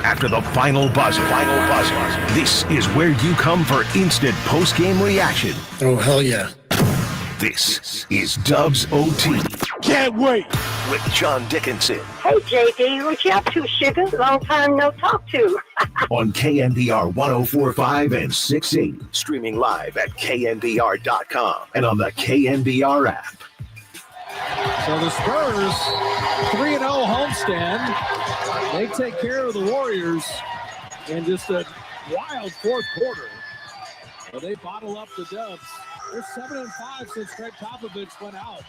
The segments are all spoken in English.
after the final buzzer. This is where you come for instant post-game reaction. Oh, hell yeah. This is Dubs OT. Can't wait. With John Dickinson. Hey, JD, what you up to, sugar? Long time no talk to. On KNBR 104.5 and 680. Streaming live at KNBR.com and on the KNBR app. So the Spurs, 3-0 homestand. They take care of the Warriors in just a wild fourth quarter. Well, they bottle up the Dubs. They're 7-5 since Greg Popovich went out.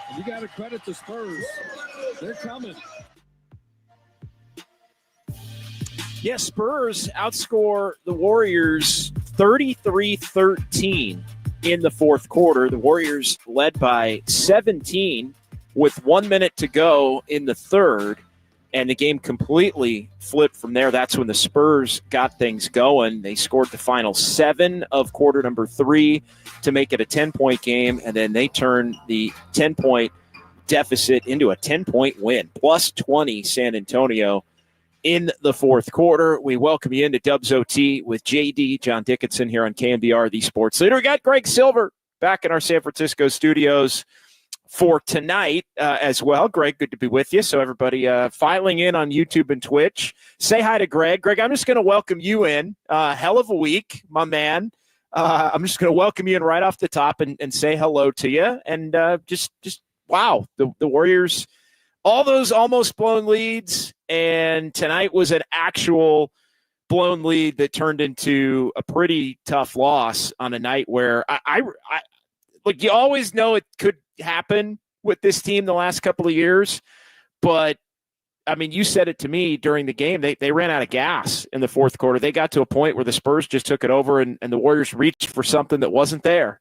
And you got to credit the Spurs. They're coming. Yes, Spurs outscore the Warriors 33-13 in the fourth quarter. The Warriors led by 17 with 1 minute to go in the third, and the game completely flipped from there. That's when the Spurs got things going. They scored the final 7 of quarter number 3 to make it a 10-point game, and then they turned the 10-point deficit into a 10-point win, plus 20 San Antonio in the fourth quarter. We welcome you into Dubs OT with JD, John Dickinson, here on KNBR, the sports leader. We got Greg Silver back in our San Francisco studios for tonight as well. Greg, good to be with you. So everybody filing in on YouTube and Twitch, say hi to Greg. Greg, I'm just going to welcome you in. Hell of a week, my man. I'm just going to welcome you in right off the top and say hello to you. And just wow, the Warriors, all those almost blown leads, and tonight was an actual blown lead that turned into a pretty tough loss on a night where I like, you always know it could happen with this team the last couple of years, but I mean, you said it to me during the game. They ran out of gas in the fourth quarter. They got to a point where the Spurs just took it over, and the Warriors reached for something that wasn't there.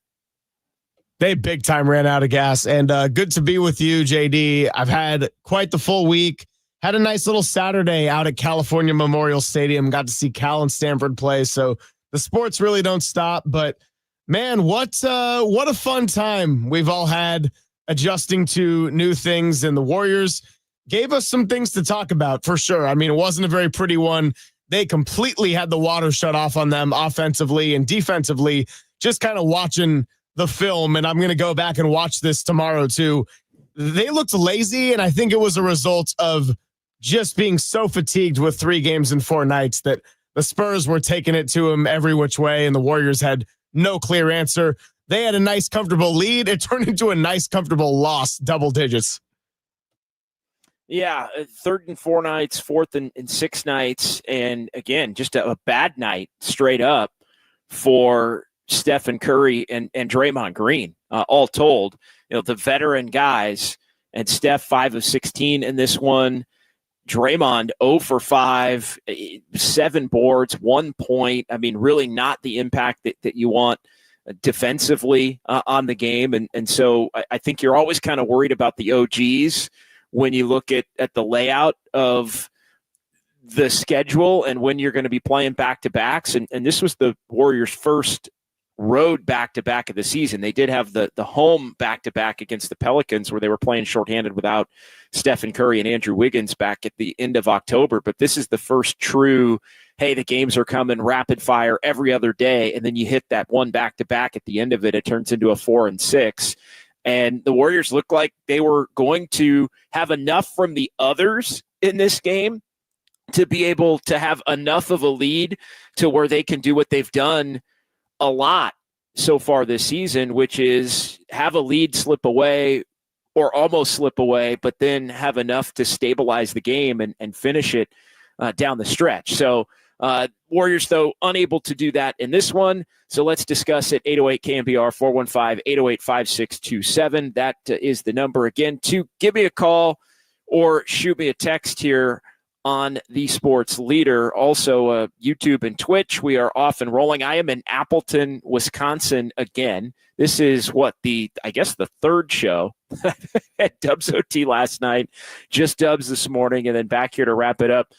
They big time ran out of gas, and good to be with you, JD. I've had quite the full week. Had a nice little Saturday out at California Memorial Stadium. Got to see Cal and Stanford play, so the sports really don't stop. But man, what a fun time we've all had adjusting to new things, and the Warriors gave us some things to talk about for sure. I mean, it wasn't a very pretty one. They completely had the water shut off on them offensively and defensively. Just kind of watching the film, and I'm going to go back and watch this tomorrow too. They looked lazy, and I think it was a result of just being so fatigued with 3 games in 4 nights that the Spurs were taking it to them every which way, and the Warriors had no clear answer. They had a nice, comfortable lead. It turned into a nice, comfortable loss, double digits. Yeah, 3rd and 4 nights, 4th and 6 nights, and again, just a bad night straight up for Stephen Curry and Draymond Green. All told, the veteran guys, and Steph 5 of 16 in this one. Draymond 0 for 5, 7 boards, 1 point. I mean, really not the impact that you want defensively on the game. And so I think you're always kind of worried about the OGs when you look at the layout of the schedule and when you're going to be playing back-to-backs. And this was the Warriors' first road back-to-back of the season. They did have the home back-to-back against the Pelicans where they were playing shorthanded without Stephen Curry and Andrew Wiggins back at the end of October. But this is the first true, hey, the games are coming rapid fire every other day, and then you hit that one back-to-back at the end of it. It turns into a 4 and 6. And the Warriors looked like they were going to have enough from the others in this game to be able to have enough of a lead to where they can do what they've done a lot so far this season, which is have a lead slip away or almost slip away, but then have enough to stabilize the game and finish it down the stretch. So Warriors, though, unable to do that in this one. So let's discuss it. 808 KNBR 415-808-5627. That is the number again to give me a call or shoot me a text here on the Sports Leader. Also, YouTube and Twitch, we are off and rolling. I am in Appleton, Wisconsin again. This is the third show at Dubs OT last night, just Dubs this morning, and then back here to wrap it up,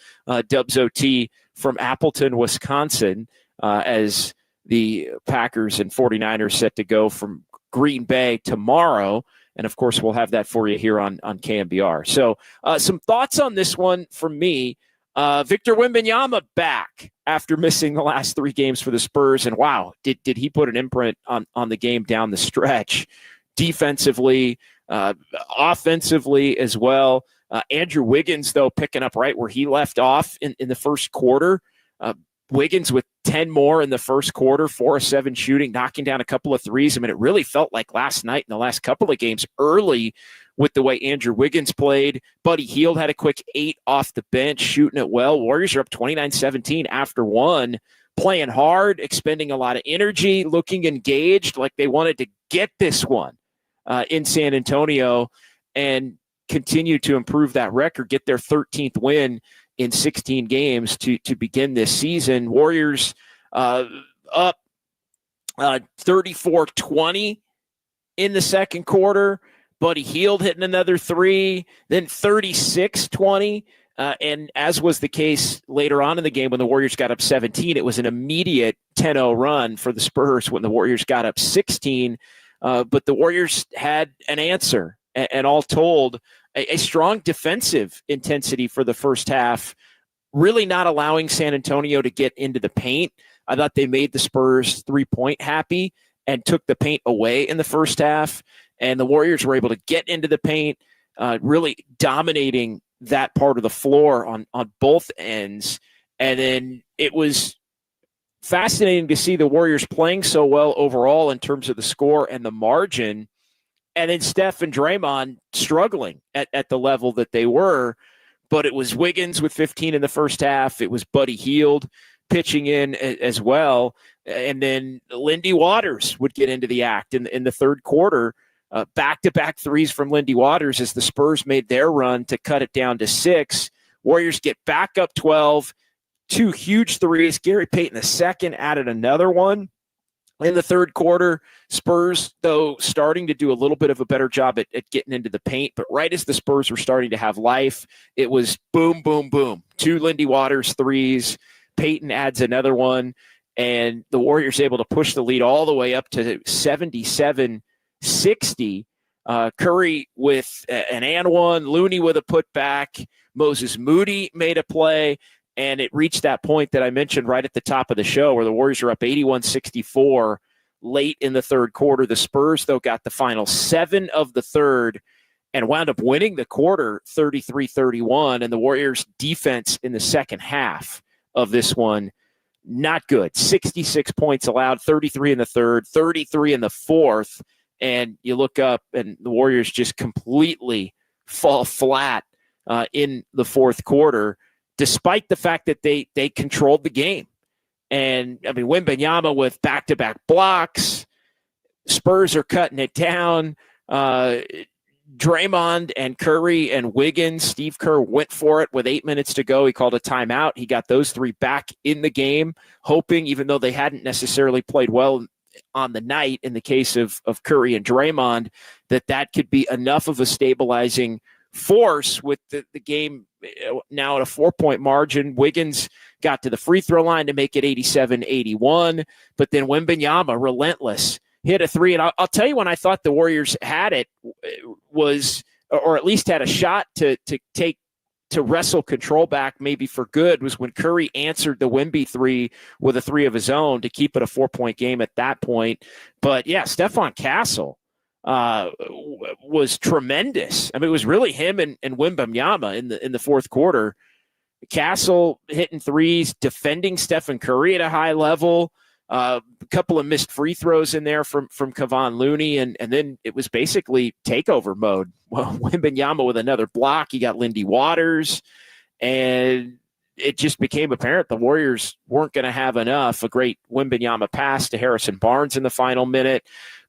Dubs OT from Appleton, Wisconsin, as the Packers and 49ers set to go from Green Bay tomorrow. And, of course, we'll have that for you here on KNBR. So some thoughts on this one from me. Victor Wembanyama back after missing the last 3 games for the Spurs. And wow, did he put an imprint on the game down the stretch, defensively, offensively as well. Andrew Wiggins, though, picking up right where he left off in the first quarter. Wiggins with 10 more in the first quarter, 4 of 7 shooting, knocking down a couple of threes. I mean, it really felt like last night in the last couple of games early with the way Andrew Wiggins played. Buddy Hield had a quick 8 off the bench, shooting it well. Warriors are up 29-17 after 1, playing hard, expending a lot of energy, looking engaged, like they wanted to get this one in San Antonio and continue to improve that record, get their 13th win in 16 games to begin this season. Warriors up 34-20 in the second quarter. Buddy Hield hitting another 3, then 36-20. And as was the case later on in the game when the Warriors got up 17, it was an immediate 10-0 run for the Spurs when the Warriors got up 16. But the Warriors had an answer, and all told, a strong defensive intensity for the first half, really not allowing San Antonio to get into the paint. I thought they made the Spurs 3-point happy and took the paint away in the first half, and the Warriors were able to get into the paint, really dominating that part of the floor on both ends. And then it was fascinating to see the Warriors playing so well overall in terms of the score and the margin, and then Steph and Draymond struggling at the level that they were. But it was Wiggins with 15 in the first half. It was Buddy Hield pitching in as well. And then Lindy Waters would get into the act in the third quarter. Back-to-back threes from Lindy Waters as the Spurs made their run to cut it down to 6. Warriors get back up 12. 2 huge threes. Gary Payton II added another one in the third quarter. Spurs, though, starting to do a little bit of a better job at getting into the paint. But right as the Spurs were starting to have life, it was boom, boom, boom. 2 Lindy Waters threes. Payton adds another one. And the Warriors able to push the lead all the way up to 77-60. Curry with an and one. Looney with a putback. Moses Moody made a play. And it reached that point that I mentioned right at the top of the show where the Warriors are up 81-64 late in the third quarter. The Spurs, though, got the final 7 of the third and wound up winning the quarter 33-31. And the Warriors' defense in the second half of this one, not good. 66 points allowed, 33 in the third, 33 in the fourth. And you look up and the Warriors just completely fall flat in the fourth quarter, despite the fact that they controlled the game. And, I mean, Wembanyama with back-to-back blocks. Spurs are cutting it down. Draymond and Curry and Wiggins. Steve Kerr went for it with 8 minutes to go. He called a timeout. He got those 3 back in the game, hoping, even though they hadn't necessarily played well on the night in the case of Curry and Draymond, that could be enough of a stabilizing force with the game now at a 4-point margin. Wiggins got to the free throw line to make it 87-81, but then Wembanyama, relentless, hit a 3. And I'll tell you, when I thought the Warriors had it, was, or at least had a shot to wrestle control back maybe for good, was when Curry answered the Wemby 3 with a 3 of his own to keep it a 4-point game at that point. But yeah, Stephon Castle was tremendous. I mean, it was really him and Wembanyama in the fourth quarter. Castle hitting threes, defending Stephen Curry at a high level. A couple of missed free throws in there from Kevon Looney, and then it was basically takeover mode. Well, Wembanyama with another block. He got Lindy Waters, and it just became apparent the Warriors weren't going to have enough. A great Wembanyama pass to Harrison Barnes in the final minute.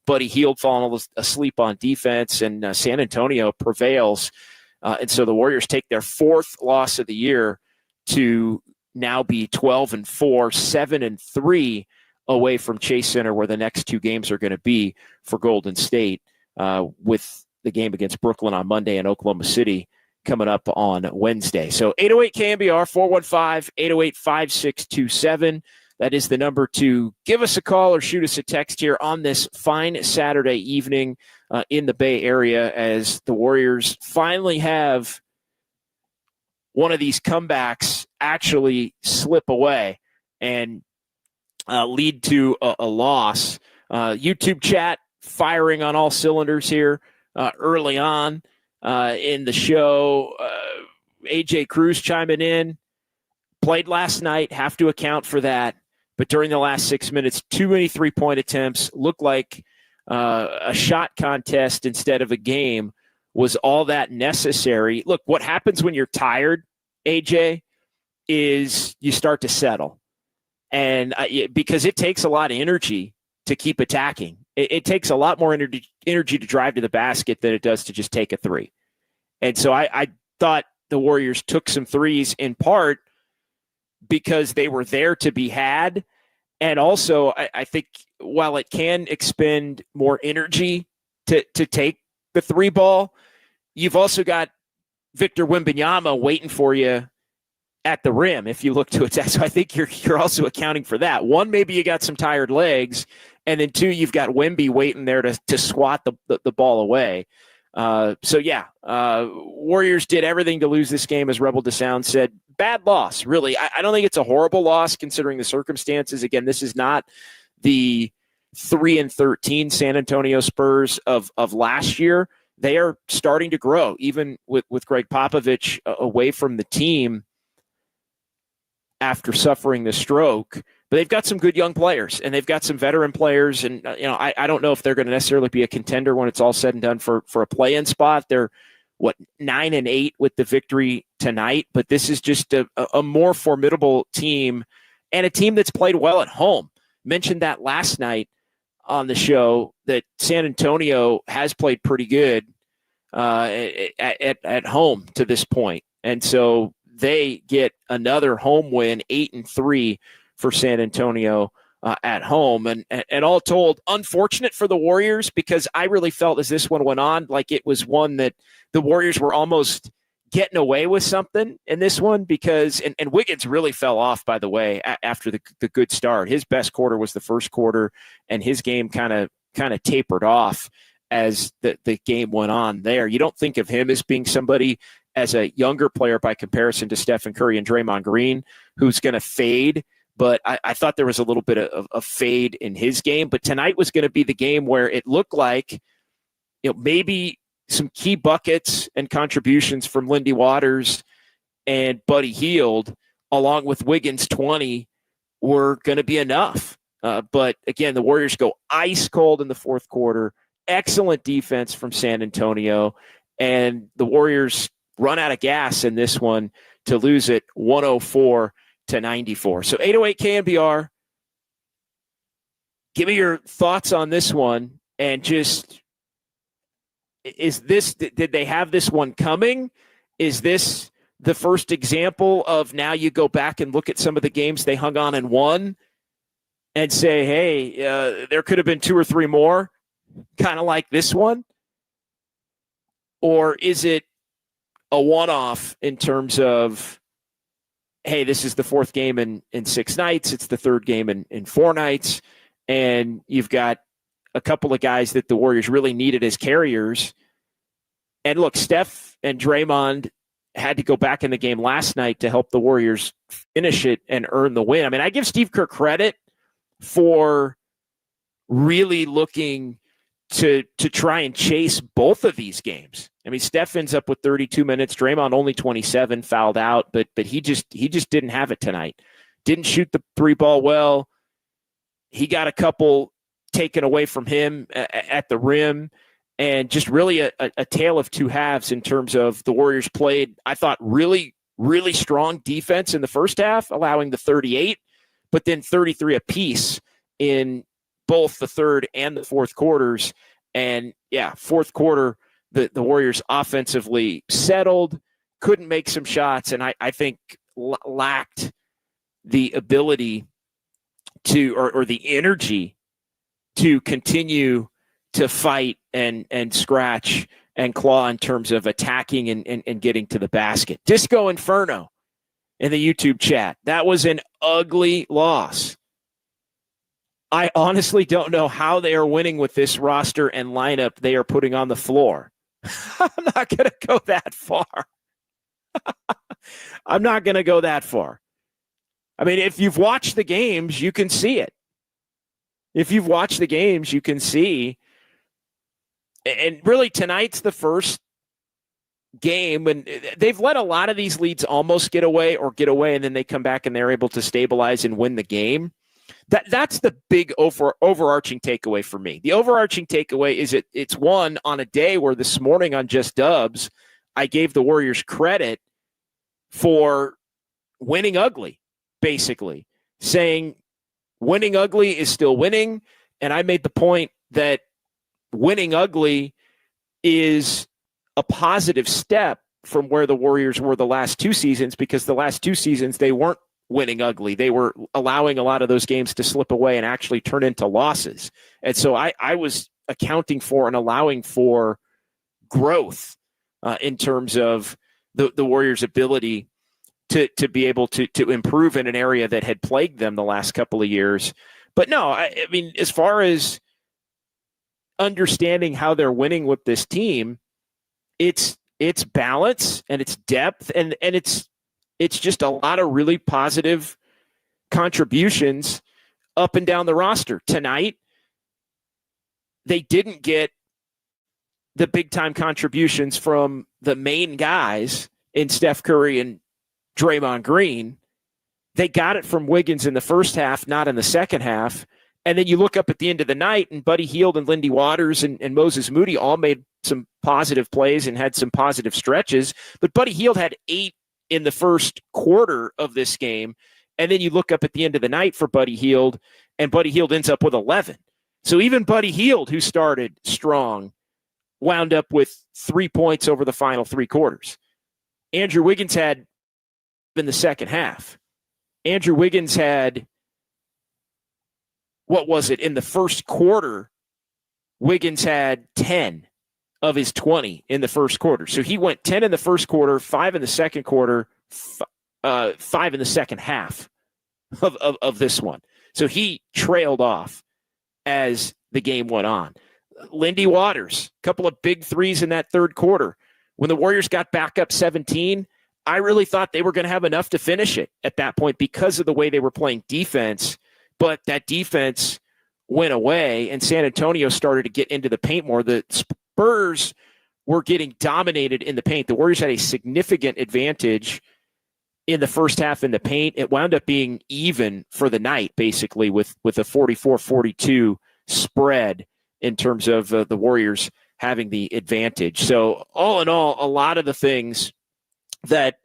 Buddy Hield falling asleep on defense, and San Antonio prevails. And so the Warriors take their 4th loss of the year to now be 12-4, 7-3 away from Chase Center, where the next 2 games are going to be for Golden State, with the game against Brooklyn on Monday and Oklahoma City coming up on Wednesday. So 808 KNBR, 415-808-5627. That is the number to give us a call or shoot us a text here on this fine Saturday evening in the Bay Area, as the Warriors finally have one of these comebacks actually slip away and lead to a loss. YouTube chat firing on all cylinders here early on in the show. AJ Cruz chiming in. Played last night, have to account for that. But during the last 6 minutes, too many three-point attempts. Looked like a shot contest instead of a game was all that necessary. Look, what happens when you're tired, AJ, is you start to settle. And because it takes a lot of energy to keep attacking. It takes a lot more energy to drive to the basket than it does to just take a three. And so I thought the Warriors took some threes in part because they were there to be had. And also, I think while it can expend more energy to take the three ball, you've also got Victor Wembanyama waiting for you at the rim if you look to attack. So I think you're also accounting for that. One, maybe you got some tired legs, and then two, you've got Wemby waiting there to swat the ball away. Warriors did everything to lose this game, as Rebel DeSound said. Bad loss, really. I don't think it's a horrible loss considering the circumstances. Again, this is not the 3-13 San Antonio Spurs of last year. They are starting to grow, even with Greg Popovich away from the team after suffering the stroke. But they've got some good young players, and they've got some veteran players. And I don't know if they're going to necessarily be a contender when it's all said and done for a play-in spot. They're 9-8 with the victory tonight, but this is just a more formidable team and a team that's played well at home. Mentioned that last night on the show that San Antonio has played pretty good at home to this point. And so they get another home win, 8-3 for San Antonio at home. And all told, unfortunate for the Warriors, because I really felt as this one went on, like it was one that the Warriors were almost getting away with something in this one, because and Wiggins really fell off, by the way, after the good start. His best quarter was the first quarter, and his game kind of tapered off as the game went on there. You don't think of him as being somebody, as a younger player by comparison to Stephen Curry and Draymond Green, who's going to fade. But I thought there was a little bit of fade in his game. But tonight was going to be the game where it looked like, maybe some key buckets and contributions from Lindy Waters and Buddy Hield, along with Wiggins 20, were going to be enough. But again, the Warriors go ice cold in the fourth quarter. Excellent defense from San Antonio. And the Warriors run out of gas in this one to lose it 104-94. So 808 KNBR, give me your thoughts on this one. And just, did they have this one coming? Is this the first example of now you go back and look at some of the games they hung on and won and say, hey, there could have been two or three more, kind of like this one? Or is it a one-off in terms of, hey, this is the fourth game in 6 nights. It's the third game in 4 nights. And you've got a couple of guys that the Warriors really needed as carriers. And look, Steph and Draymond had to go back in the game last night to help the Warriors finish it and earn the win. I mean, I give Steve Kerr credit for really looking to try and chase both of these games. I mean, Steph ends up with 32 minutes, Draymond only 27, fouled out, but he just didn't have it tonight. Didn't shoot the three ball well. He got a couple taken away from him at the rim, and just really a tale of two halves in terms of the Warriors played, I thought, really, really strong defense in the first half, allowing the 38, but then 33 apiece in both the third and the fourth quarters. And yeah, fourth quarter, the Warriors offensively settled, couldn't make some shots, and I think lacked the ability to, or the energy to continue to fight and scratch and claw in terms of attacking and getting to the basket. Disco Inferno in the YouTube chat. That was an ugly loss. I honestly don't know how they are winning with this roster and lineup they are putting on the floor. I'm not going to go that far. I'm not going to go that far. I mean, if you've watched the games, you can see it. If you've watched the games, you can see. And really, tonight's the first game, and they've let a lot of these leads almost get away, and then they come back and they're able to stabilize and win the game. That's the big overarching takeaway for me. The overarching takeaway is it's one on a day where this morning on Just Dubs, I gave the Warriors credit for winning ugly, basically saying winning ugly is still winning. And I made the point that winning ugly is a positive step from where the Warriors were the last two seasons, because the last two seasons they weren't winning ugly. They were allowing a lot of those games to slip away and actually turn into losses. And so I was accounting for and allowing for growth in terms of the Warriors' ability to be able to improve in an area that had plagued them the last couple of years. But no, I mean, as far as understanding how they're winning with this team, it's balance and it's depth and it's just a lot of really positive contributions up and down the roster. Tonight, they didn't get the big-time contributions from the main guys in Steph Curry and Draymond Green. They got it from Wiggins in the first half, not in the second half. And then you look up at the end of the night, and Buddy Hield and Lindy Waters and Moses Moody all made some positive plays and had some positive stretches. But Buddy Hield had 8 in the first quarter of this game. And then you look up at the end of the night for Buddy Hield, and Buddy Hield ends up with 11. So even Buddy Hield, who started strong, wound up with 3 points over the final 3 quarters. Andrew Wiggins had in the second half. Andrew Wiggins had, what was it? In the first quarter, Wiggins had 10 of his 20 in the first quarter. So he went 10 in the first quarter, 5 in the second quarter, 5 in the second half of this one. So he trailed off as the game went on. Lindy Waters, a couple of big threes in that third quarter. When the Warriors got back up 17, I really thought they were going to have enough to finish it at that point because of the way they were playing defense. But that defense went away, and San Antonio started to get into the paint more. The Spurs were getting dominated in the paint. The Warriors had a significant advantage in the first half in the paint. It wound up being even for the night, basically, with a 44-42 spread in terms of the Warriors having the advantage. So all in all, a lot of the things that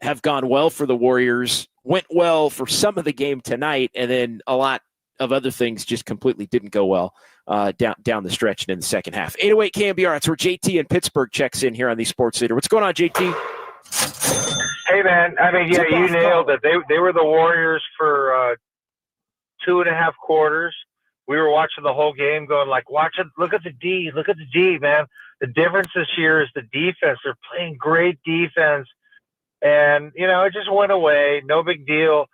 have gone well for the Warriors went well for some of the game tonight, and then a lot of other things just completely didn't go well down the stretch and in the second half. 808 KNBR, that's where JT in Pittsburgh checks in here on the Sports Leader. What's going on, JT? Hey, man. I mean, yeah, you nailed it. They were the Warriors for 2.5 quarters. We were watching the whole game going like, watch it. Look at the D, man. The difference this year is the defense. They're playing great defense. And, it just went away. No big deal.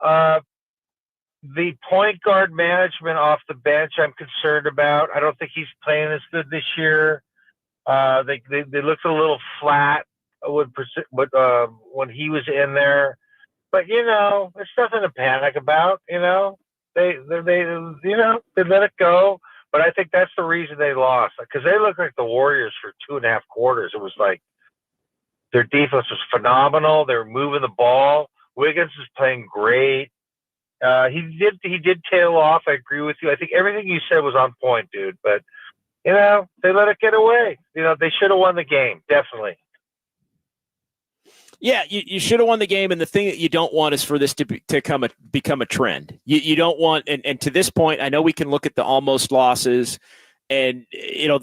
The point guard management off the bench, I'm concerned about. I don't think he's playing as good this year. They looked a little flat when he was in there. But, it's nothing to panic about, They let it go. But I think that's the reason they lost, because they looked like the Warriors for 2.5 quarters. It was like their defense was phenomenal. They were moving the ball. Wiggins is playing great. He did tail off. I agree with you. I think everything you said was on point, dude. But they let it get away. They should have won the game, definitely. Yeah, you should have won the game, and the thing that you don't want is for this to become a trend. You don't want, and to this point, I know we can look at the almost losses, and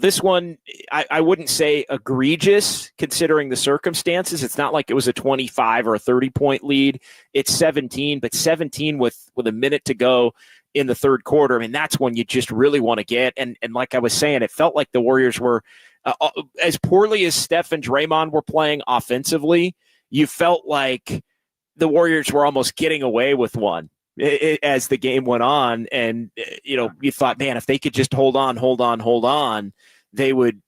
this one I wouldn't say egregious considering the circumstances. It's not like it was a 25 or a 30-point lead. It's 17, but 17 with a minute to go in the third quarter. I mean, that's when you just really want to get. And like I was saying, it felt like the Warriors were as poorly as Steph and Draymond were playing offensively. You felt like the Warriors were almost getting away with one as the game went on. And, you thought, man, if they could just hold on, they would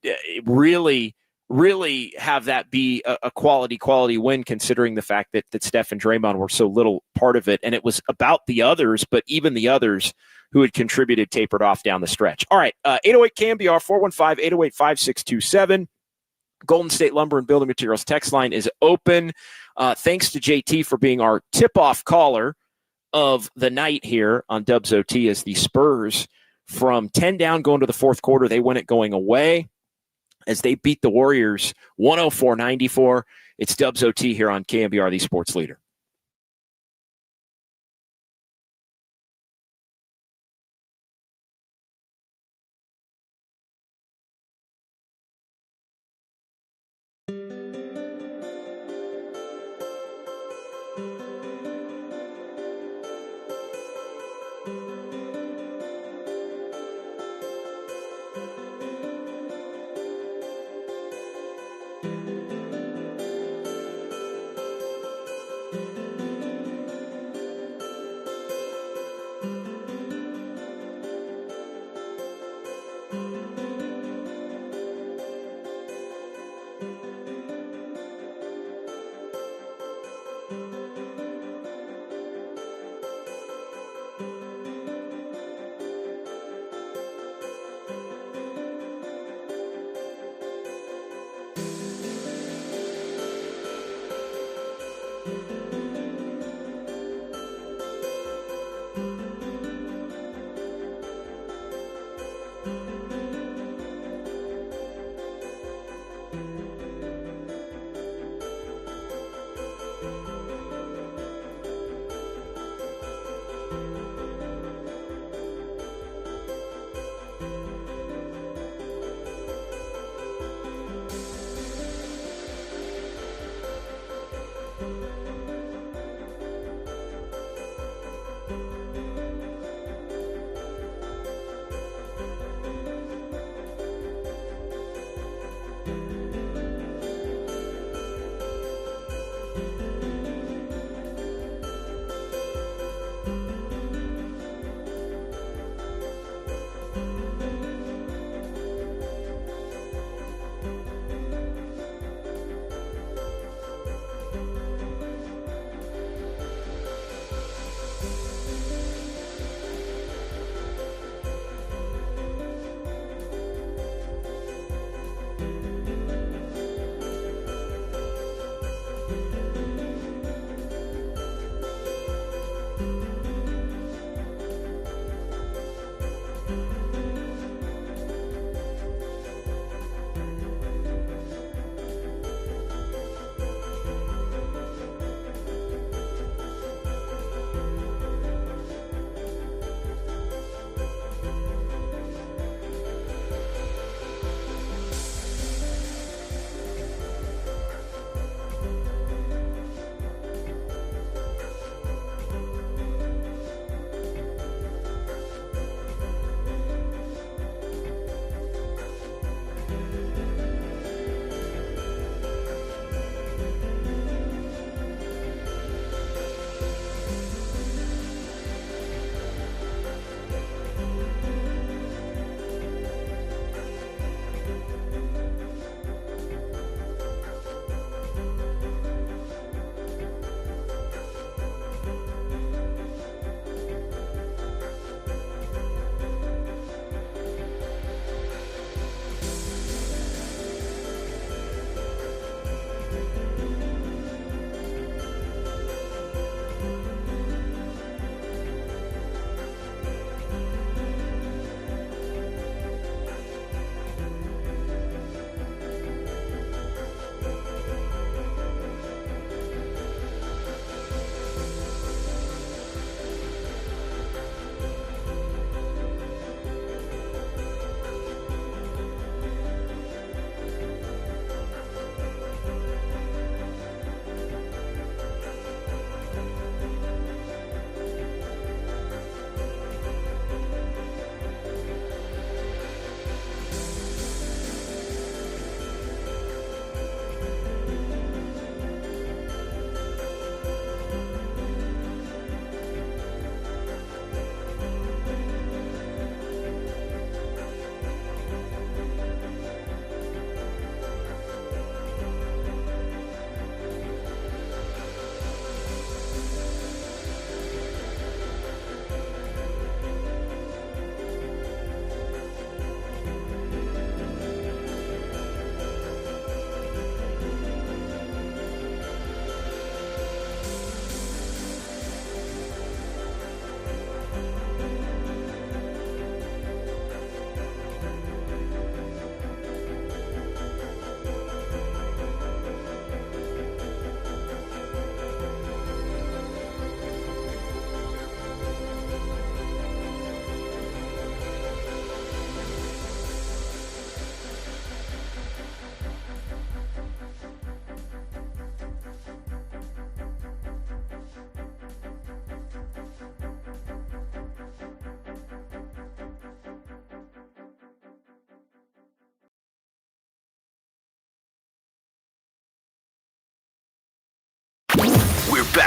really really have that be a quality win, considering the fact that Steph and Draymond were so little part of it. And it was about the others, but even the others who had contributed tapered off down the stretch. All right, 808 KNBR, 415-808-5627. Golden State Lumber and Building Materials text line is open. Thanks to JT for being our tip-off caller of the night here on Dubs OT, as the Spurs, from 10 down going to the fourth quarter, they win it going away as they beat the Warriors 104-94. It's Dubs OT here on KNBR, the sports leader.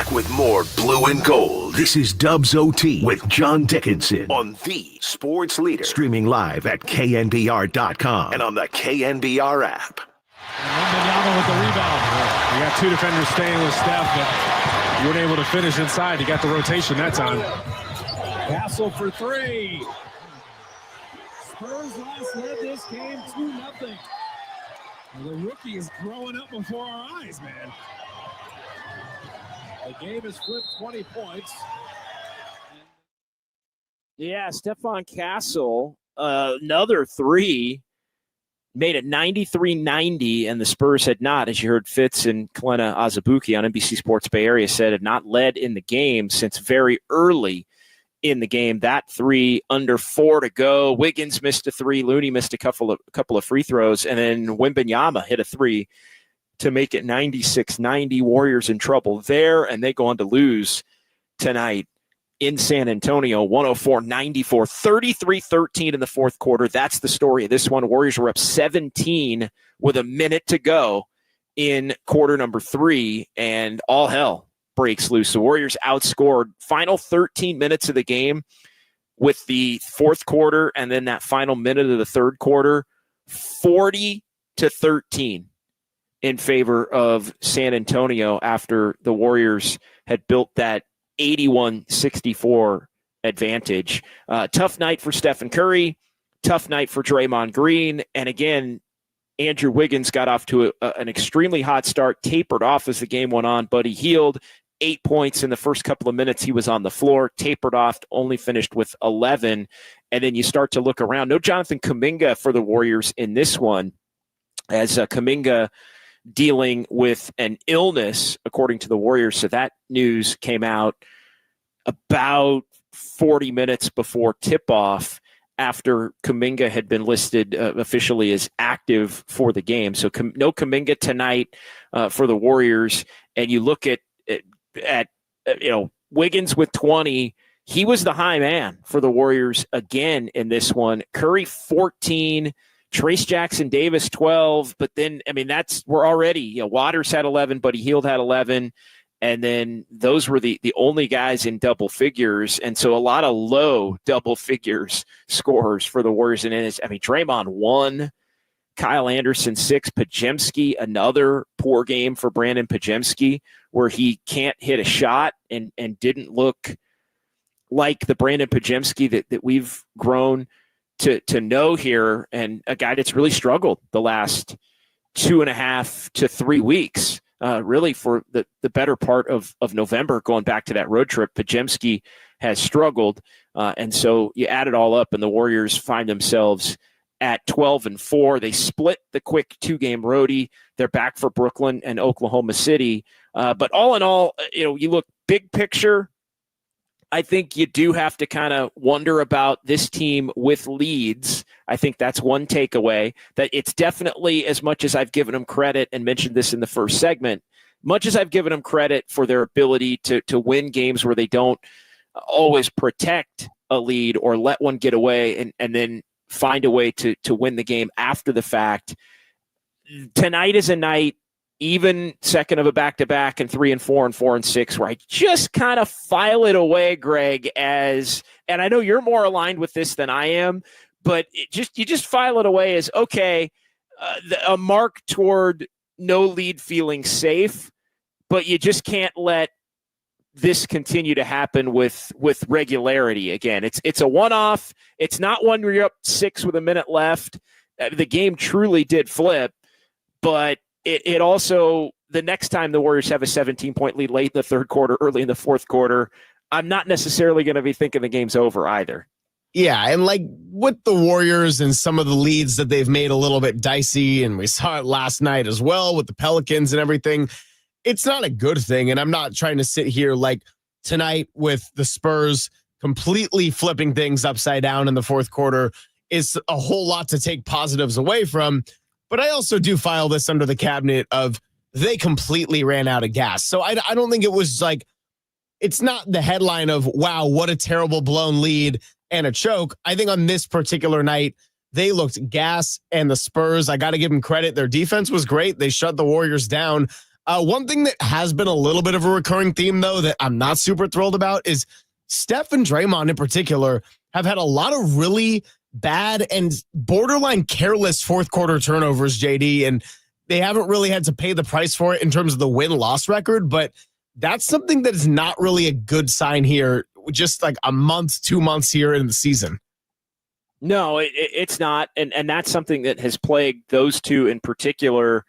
back with more Blue and Gold. This is Dubs OT with John Dickinson on the Sports Leader. Streaming live at KNBR.com and on the KNBR app. Wembanyama with the rebound. You got two defenders staying with Steph, but you weren't able to finish inside. You got the rotation that time. Castle for three. Spurs last led this game 2-0. The rookie is growing up before our eyes, man. The game has flipped 20 points. Yeah, Stephon Castle, another three, made it 93-90, and the Spurs had not, as you heard Fitz and Kalena Azubuike on NBC Sports Bay Area said, had not led in the game since very early in the game. That three under 4 to go. Wiggins missed a three. Looney missed a couple of free throws, and then Wembanyama hit a three to make it 96-90. Warriors in trouble there, and they go on to lose tonight in San Antonio, 104-94, 33-13 in the fourth quarter. That's the story of this one. Warriors were up 17 with a minute to go in quarter number 3, and all hell breaks loose. The Warriors outscored final 13 minutes of the game with the fourth quarter and then that final minute of the third quarter, 40-13 in favor of San Antonio after the Warriors had built that 81-64 advantage. Tough night for Stephen Curry, tough night for Draymond Green, and again, Andrew Wiggins got off to an extremely hot start, tapered off as the game went on. Buddy Hield, 8 points in the first couple of minutes he was on the floor, tapered off, only finished with 11. And then you start to look around. No Jonathan Kuminga for the Warriors in this one, as Kuminga dealing with an illness, according to the Warriors. So that news came out about 40 minutes before tip-off, after Kuminga had been listed officially as active for the game. So no Kuminga tonight for the Warriors. And you look at Wiggins with 20. He was the high man for the Warriors again in this one. Curry 14, Trace Jackson Davis 12. But then, we're already, Waters had 11, Buddy Hield had 11. And then those were the only guys in double figures. And so a lot of low double figures scores for the Warriors. And Draymond 1, Kyle Anderson 6, Podziemski, another poor game for Brandon Podziemski, where he can't hit a shot and didn't look like the Brandon Podziemski that we've grown to know here, and a guy that's really struggled the last 2.5 to 3 weeks. Really for the better part of November, going back to that road trip, Podziemski has struggled. And so you add it all up, and the Warriors find themselves at 12-4. They split the quick 2-game roadie. They're back for Brooklyn and Oklahoma City. But all in all, you look big picture, I think you do have to kind of wonder about this team with leads. I think that's one takeaway, that it's definitely, as much as I've given them credit and mentioned this in the first segment, much as I've given them credit for their ability to win games where they don't always protect a lead or let one get away and then find a way to win the game after the fact. Tonight is a night, even second of a back-to-back and 3-4 and 4-6, where I just kind of file it away, Greg, and I know you're more aligned with this than I am, but you just file it away as, okay, a mark toward no lead feeling safe, but you just can't let this continue to happen with regularity. Again, it's a one-off. It's not one where you're up 6 with a minute left. The game truly did flip, but it also, the next time the Warriors have a 17-point lead late in the third quarter, early in the fourth quarter, I'm not necessarily going to be thinking the game's over either. Yeah, and like with the Warriors and some of the leads that they've made a little bit dicey, and we saw it last night as well with the Pelicans and everything, it's not a good thing. And I'm not trying to sit here like tonight with the Spurs completely flipping things upside down in the fourth quarter is a whole lot to take positives away from. But I also do file this under the cabinet of they completely ran out of gas. So I don't think it was like, it's not the headline of, wow, what a terrible blown lead and a choke. I think on this particular night, they looked gas, and the Spurs, I got to give them credit. Their defense was great. They shut the Warriors down. One thing that has been a little bit of a recurring theme, though, that I'm not super thrilled about is Steph and Draymond in particular have had a lot of really bad and borderline careless fourth quarter turnovers, JD, and they haven't really had to pay the price for it in terms of the win-loss record, but that's something that is not really a good sign here, just like a month, 2 months here in the season. No, it's not, and that's something that has plagued those two in particular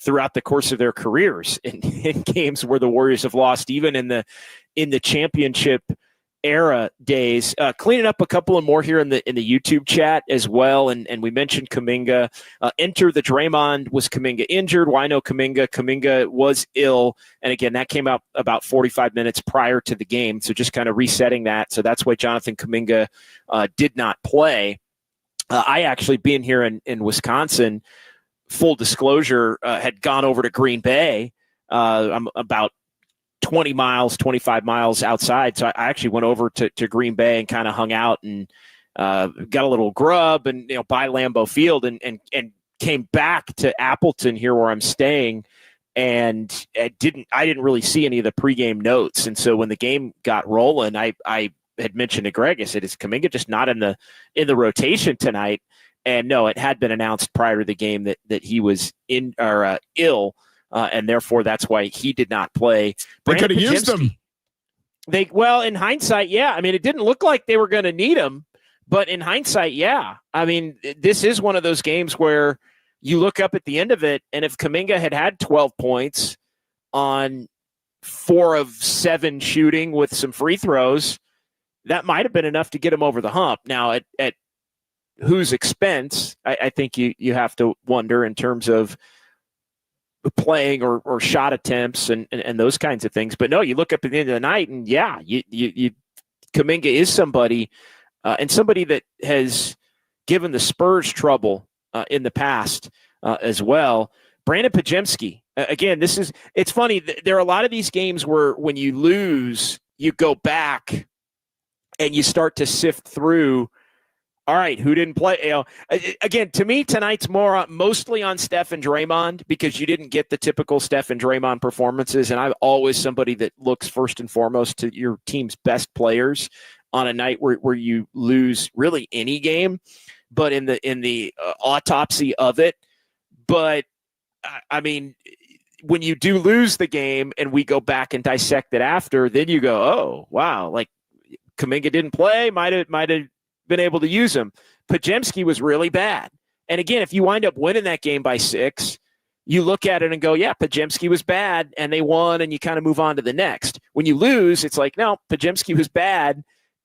throughout the course of their careers in games where the Warriors have lost, even in the championship era days. Cleaning up a couple of more here in the YouTube chat as well, and we mentioned Kuminga. Enter the Draymond, was Kuminga injured? Why no Kuminga? Kuminga was ill, and again, that came out about 45 minutes prior to the game, so just kind of resetting that. So that's why Jonathan Kuminga did not play. I actually, being here in Wisconsin, full disclosure, had gone over to Green Bay. I'm about 20 miles, 25 miles outside. So I actually went over to Green Bay and kind of hung out and got a little grub and, by Lambeau Field and came back to Appleton here where I'm staying. And I didn't really see any of the pregame notes. And so when the game got rolling, I had mentioned to Greg, I said, is Kuminga just not in the rotation tonight? And no, it had been announced prior to the game that he was ill. And therefore, that's why he did not play. They could have used him. Well, in hindsight, yeah. I mean, it didn't look like they were going to need him, but in hindsight, yeah. I mean, this is one of those games where you look up at the end of it, and if Kuminga had 12 points on 4 of 7 shooting with some free throws, that might have been enough to get him over the hump. Now, at whose expense, I think you have to wonder in terms of playing or shot attempts and those kinds of things. But no, you look up at the end of the night and yeah, you Kuminga is somebody and somebody that has given the Spurs trouble in the past as well. Brandon Podziemski, again, it's funny. There are a lot of these games where when you lose, you go back and you start to sift through. All right, who didn't play? Again, to me, tonight's mostly on Steph and Draymond because you didn't get the typical Steph and Draymond performances, and I'm always somebody that looks first and foremost to your team's best players on a night where you lose really any game, but in the autopsy of it. But I mean, when you do lose the game and we go back and dissect it after, then you go, oh wow, like Kuminga didn't play, might have been able to use him. Podziemski was really bad. And again, if you wind up winning that game by 6, you look at it and go, yeah, Podziemski was bad and they won, and you kind of move on to the next. When you lose, it's like, no, Podziemski was bad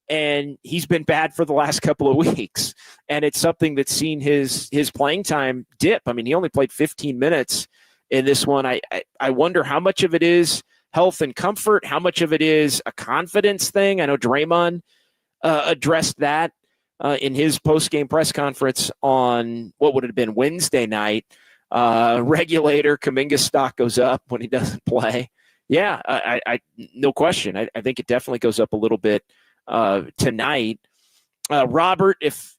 and he's been bad for the last couple of weeks. And it's something that's seen his playing time dip. I mean, he only played 15 minutes in this one. I wonder how much of it is health and comfort, how much of it is a confidence thing. I know Draymond addressed that in his post-game press conference on what would have been Wednesday night. Regulator, Kuminga's stock goes up when he doesn't play. Yeah, I no question. I think it definitely goes up a little bit tonight. Robert, if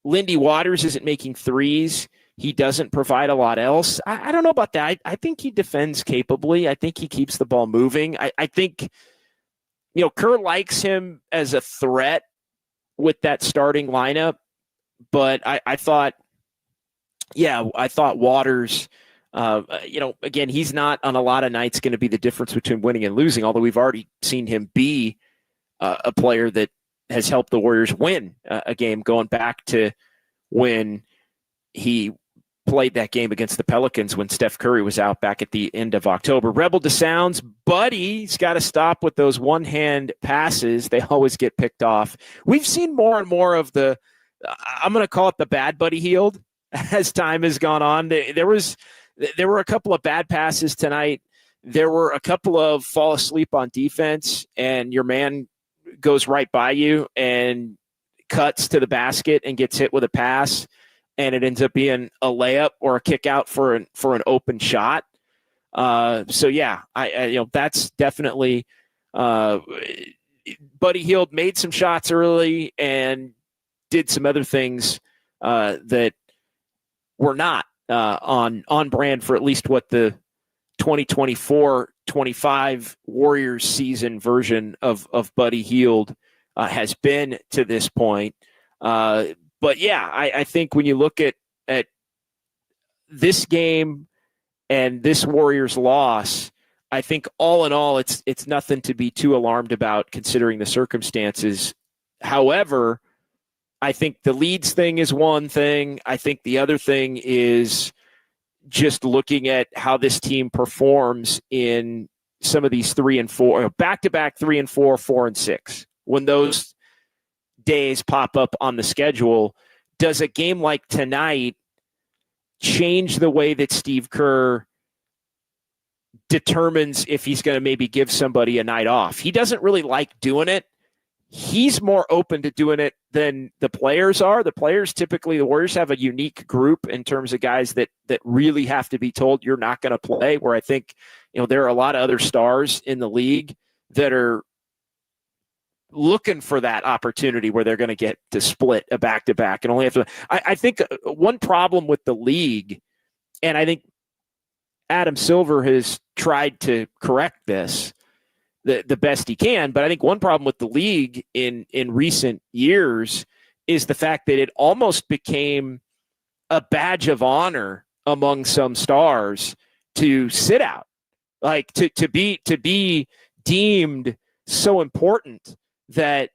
Lindy Waters isn't making threes, he doesn't provide a lot else. I don't know about that. I think he defends capably. I think he keeps the ball moving. I think, Kerr likes him as a threat with that starting lineup, but I thought Waters, again, he's not on a lot of nights going to be the difference between winning and losing, although we've already seen him be a player that has helped the Warriors win a game going back to when he played that game against the Pelicans when Steph Curry was out back at the end of October. Rebel DeSounds, Buddy's got to stop with those one-hand passes. They always get picked off. We've seen more and more of I'm going to call it the bad Buddy Hield as time has gone on. There were a couple of bad passes tonight. There were a couple of fall asleep on defense, and your man goes right by you and cuts to the basket and gets hit with a pass, and it ends up being a layup or a kick out for an open shot. So yeah, that's definitely Buddy Hield made some shots early and did some other things that were not on brand for at least what the 2024-25 Warriors season version of Buddy Hield has been to this point. But yeah, I think when you look at this game and this Warriors loss, I think all in all, it's nothing to be too alarmed about considering the circumstances. However, I think the Leeds thing is one thing. I think the other thing is just looking at how this team performs in some of these 3 and 4, back-to-back 3 and 4, 4 and 6. When those days pop up on the schedule, does a game like tonight change the way that Steve Kerr determines if he's going to maybe give somebody a night off? He doesn't really like doing it. He's more open to doing it than the players are. The players typically, the Warriors have a unique group in terms of guys that really have to be told you're not going to play, where I think, there are a lot of other stars in the league that are looking for that opportunity where they're going to get to split a back-to-back and only have to. I think one problem with the league, and I think Adam Silver has tried to correct this the best he can, but I think one problem with the league in recent years is the fact that it almost became a badge of honor among some stars to sit out, like to be deemed so important that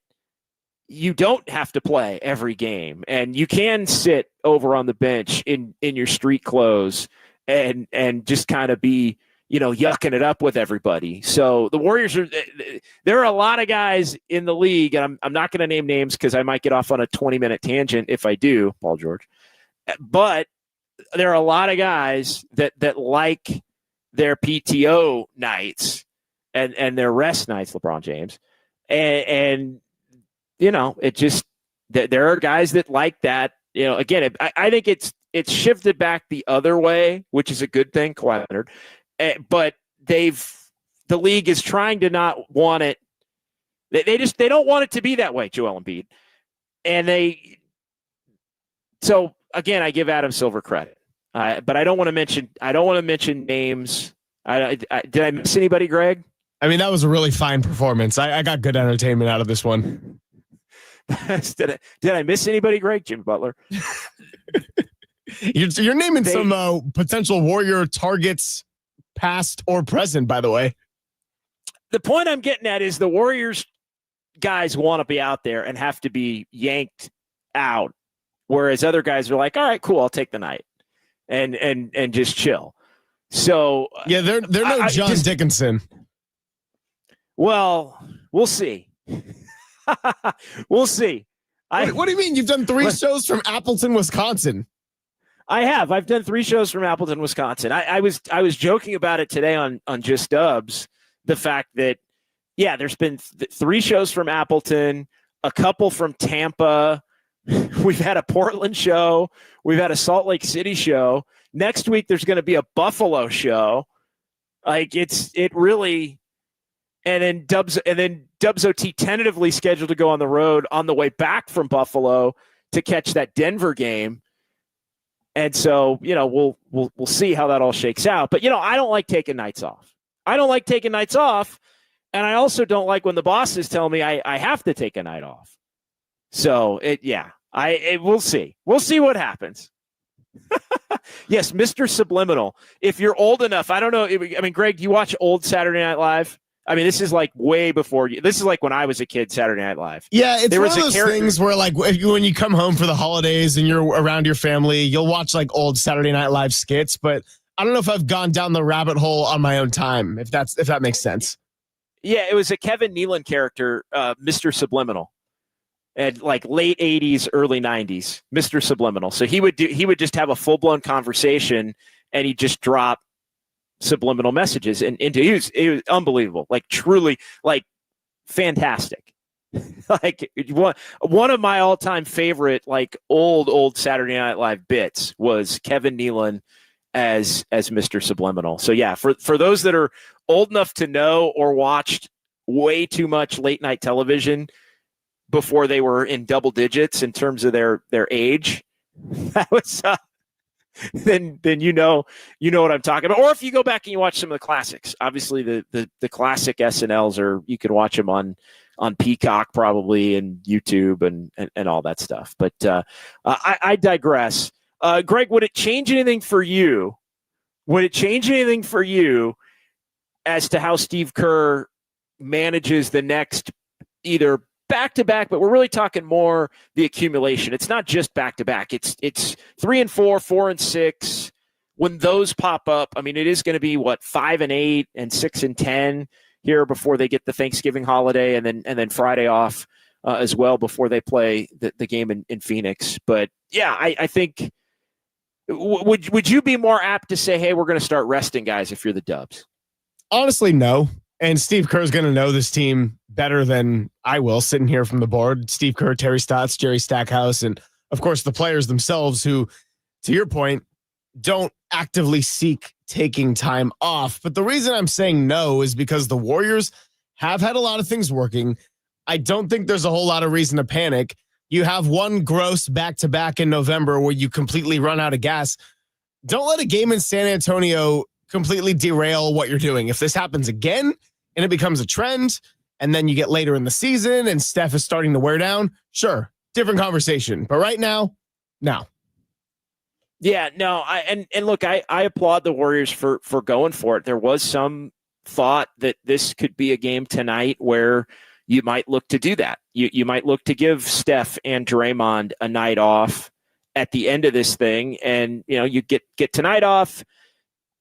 you don't have to play every game and you can sit over on the bench in your street clothes and just kind of be, yucking it up with everybody. So the Warriors there are a lot of guys in the league, and I'm not going to name names because I might get off on a 20-minute tangent if I do, Paul George. But there are a lot of guys that like their PTO nights and their rest nights, LeBron James. And it just, there are guys that like that. Again, I think it's shifted back the other way, which is a good thing, Kawhi Leonard. But the league is trying to not want it. They don't want it to be that way, Joel Embiid. And so again, I give Adam Silver credit, but I don't want to mention names. Did I miss anybody, Greg? I mean, that was a really fine performance. I got good entertainment out of this one. Did I miss anybody, Greg? Jimmy Butler. You're naming some potential Warrior targets, past or present, by the way. The point I'm getting at is the Warriors guys want to be out there and have to be yanked out, whereas other guys are like, all right, cool, I'll take the night and just chill. So yeah, they're no John Dickinson. Well, we'll see. We'll see. What do you mean? You've done 3 shows from Appleton, Wisconsin. I have. I've done 3 shows from Appleton, Wisconsin. I was joking about it today on Just Dubs. The fact that, yeah, there's been 3 shows from Appleton, a couple from Tampa. We've had a Portland show. We've had a Salt Lake City show. Next week, there's going to be a Buffalo show. Like it really, and then Dubs OT tentatively scheduled to go on the road on the way back from Buffalo to catch that Denver game. And so, we'll see how that all shakes out. But, I don't like taking nights off. And I also don't like when the bosses tell me I have to take a night off. So, we'll see. We'll see what happens. Yes, Mr. Subliminal. If you're old enough, I don't know. I mean, Greg, do you watch old Saturday Night Live? I mean, this is like way before you. This is like when I was a kid, Saturday Night Live. Yeah, it's one of those things where, like, when you come home for the holidays and you're around your family, you'll watch like old Saturday Night Live skits. But I don't know if I've gone down the rabbit hole on my own time. If that makes sense. Yeah, it was a Kevin Nealon character, Mr. Subliminal, and like late '80s, early '90s, Mr. Subliminal. So he would just have a full blown conversation, and he'd just drop subliminal messages and it was unbelievable, like truly, like fantastic. Like one of my all-time favorite, like old Saturday Night Live bits was Kevin Nealon as Mr. Subliminal. So yeah, for those that are old enough to know or watched way too much late night television before they were in double digits in terms of their age, that was then you know what I'm talking about. Or if you go back and you watch some of the classics, obviously the classic SNLs are, you can watch them on Peacock probably, and YouTube and all that stuff. But I digress. Greg, would it change anything for you? Would it change anything for you as to how Steve Kerr manages the next either back-to-back, but we're really talking more the accumulation. It's not just back-to-back. It's 3 and 4, 4 and 6. When those pop up, I mean, it is going to be 5 and 8 and 6 and 10 here before they get the Thanksgiving holiday, and then Friday off as well before they play the game in Phoenix. But yeah, I think would you be more apt to say, hey, we're going to start resting guys if you're the Dubs? Honestly, no. And Steve Kerr's going to know this team better than I will, sitting here from the board. Steve Kerr, Terry Stotts, Jerry Stackhouse, and of course the players themselves who, to your point, don't actively seek taking time off. But the reason I'm saying no is because the Warriors have had a lot of things working. I don't think there's a whole lot of reason to panic. You have one gross back-to-back in November where you completely run out of gas. Don't let a game in San Antonio completely derail what you're doing. If this happens again and it becomes a trend, and then you get later in the season and Steph is starting to wear down, sure, different conversation. But right now, no. Yeah, no, look, I applaud the Warriors for going for it. There was some thought that this could be a game tonight where you might look to do that. You might look to give Steph and Draymond a night off at the end of this thing, and you get tonight off.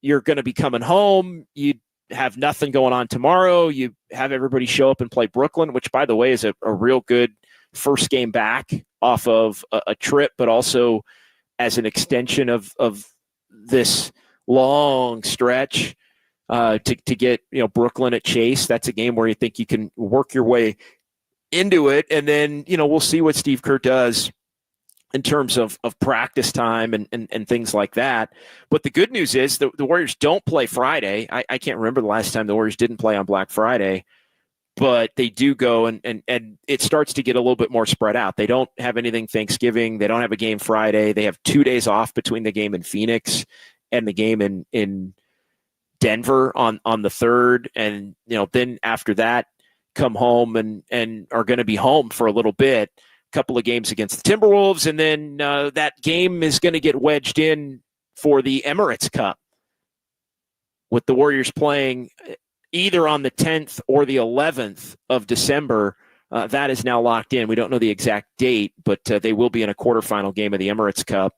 You're going to be coming home. You have nothing going on tomorrow. You have everybody show up and play Brooklyn, which, by the way, is a real good first game back off of a trip, but also as an extension of this long stretch to get Brooklyn at Chase. That's a game where you think you can work your way into it, and then we'll see what Steve Kerr does in terms of practice time and things like that. But the good news is the Warriors don't play Friday. I can't remember the last time the Warriors didn't play on Black Friday, but they do go and it starts to get a little bit more spread out. They don't have anything Thanksgiving. They don't have a game Friday. They have 2 days off between the game in Phoenix and the game in Denver on the 3rd. And, then after that, come home and are going to be home for a little bit. Couple of games against the Timberwolves, and then that game is going to get wedged in for the Emirates Cup with the Warriors playing either on the 10th or the 11th of December. That is now locked in. We don't know the exact date, but they will be in a quarterfinal game of the Emirates Cup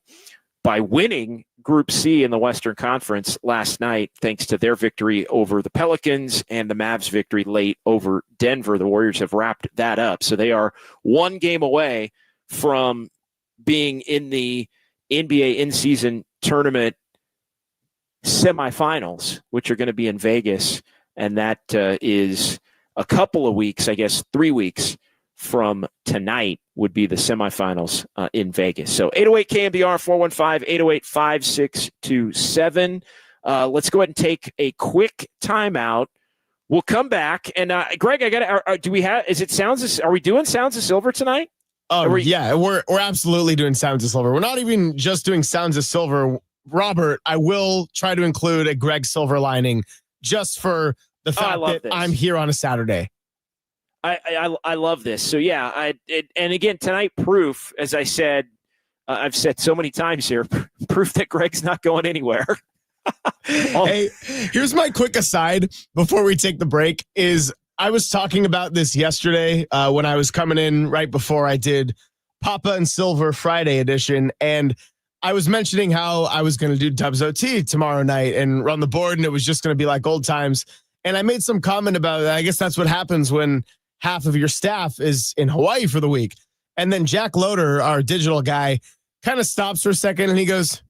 by winning Group C in the Western Conference last night, thanks to their victory over the Pelicans and the Mavs victory late over Denver. The Warriors have wrapped that up. So they are one game away from being in the NBA in-season tournament semifinals, which are going to be in Vegas. And that is a couple of weeks, I guess 3 weeks from tonight would be the semifinals in Vegas. So 808 KNBR 415-808-5627. Let's go ahead and take a quick timeout. We'll come back. And Greg, are we doing Sounds of Silver tonight? Oh, yeah, we're absolutely doing Sounds of Silver. We're not even just doing Sounds of Silver. Robert, I will try to include a Greg Silver lining just for the fact that I'm here on a Saturday. I love this. So yeah, and again tonight, proof, as I said, I've said so many times here, proof that Greg's not going anywhere. Hey, here's my quick aside before we take the break. Is I was talking about this yesterday when I was coming in right before I did Papa and Silver Friday edition, and I was mentioning how I was going to do Dubs OT tomorrow night and run the board, and it was just going to be like old times. And I made some comment about it. I guess that's what happens when half of your staff is in Hawaii for the week. And then Jack Loader, our digital guy, kind of stops for a second and he goes,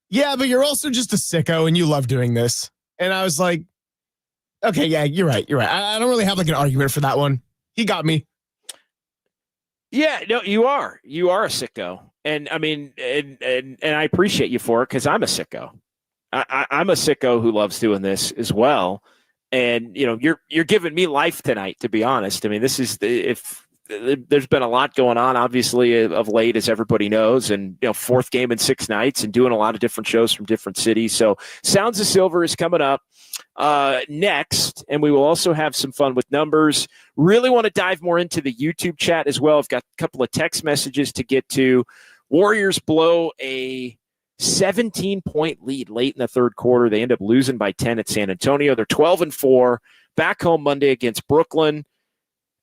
yeah, but you're also just a sicko and you love doing this. And I was like, okay, yeah, you're right. I don't really have like an argument for that one. He got me. Yeah, no, you are a sicko. And I mean, and I appreciate you for it because I'm a sicko. I'm a sicko who loves doing this as well. And you're giving me life tonight, to be honest. I mean, this is if there's been a lot going on, obviously, of late, as everybody knows, and fourth game in 6 nights, and doing a lot of different shows from different cities. So Sounds of Silver is coming up next, and we will also have some fun with numbers. Really want to dive more into the YouTube chat as well. I've got a couple of text messages to get to. Warriors blow a 17-point lead late in the third quarter. They end up losing by 10 at San Antonio. They're 12-4, back home Monday against Brooklyn.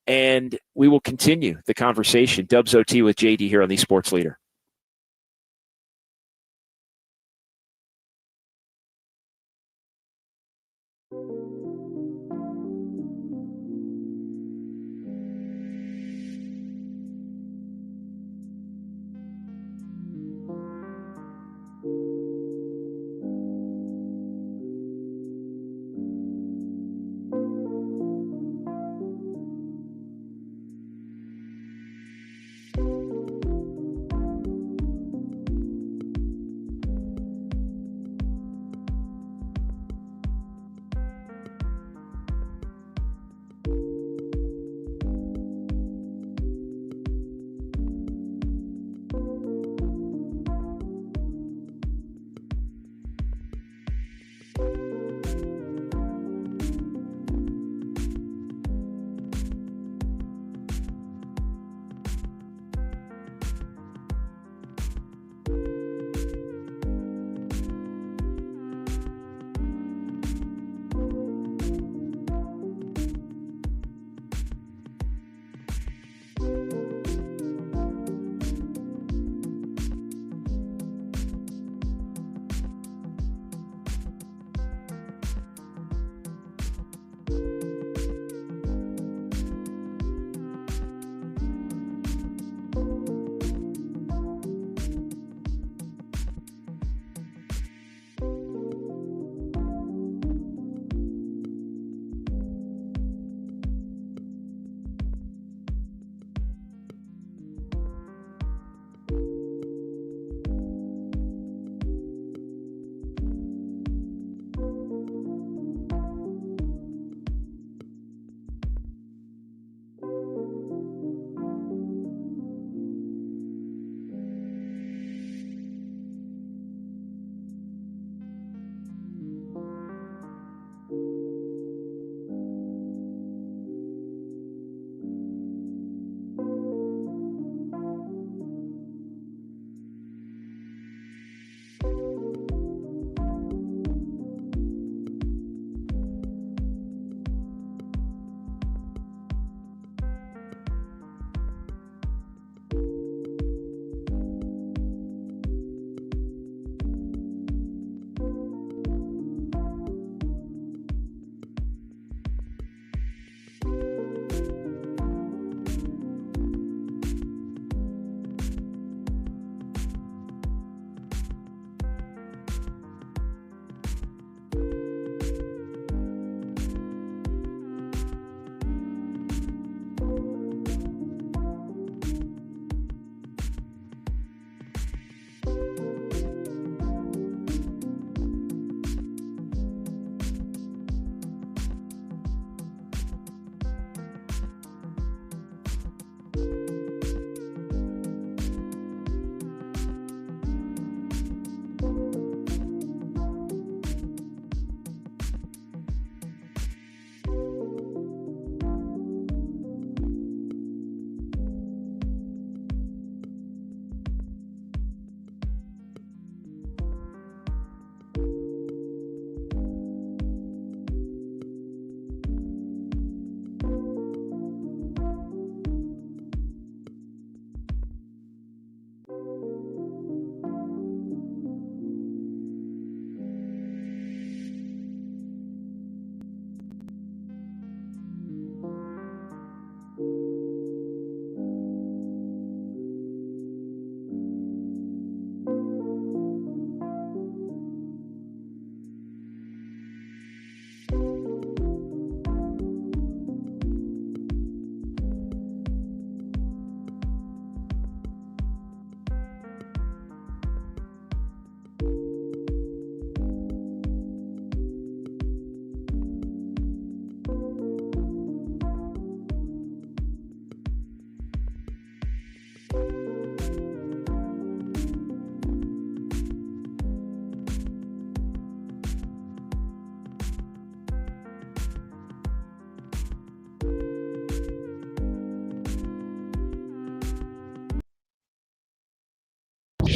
And we will continue the conversation. Dubs OT with JD here on the Sports Leader.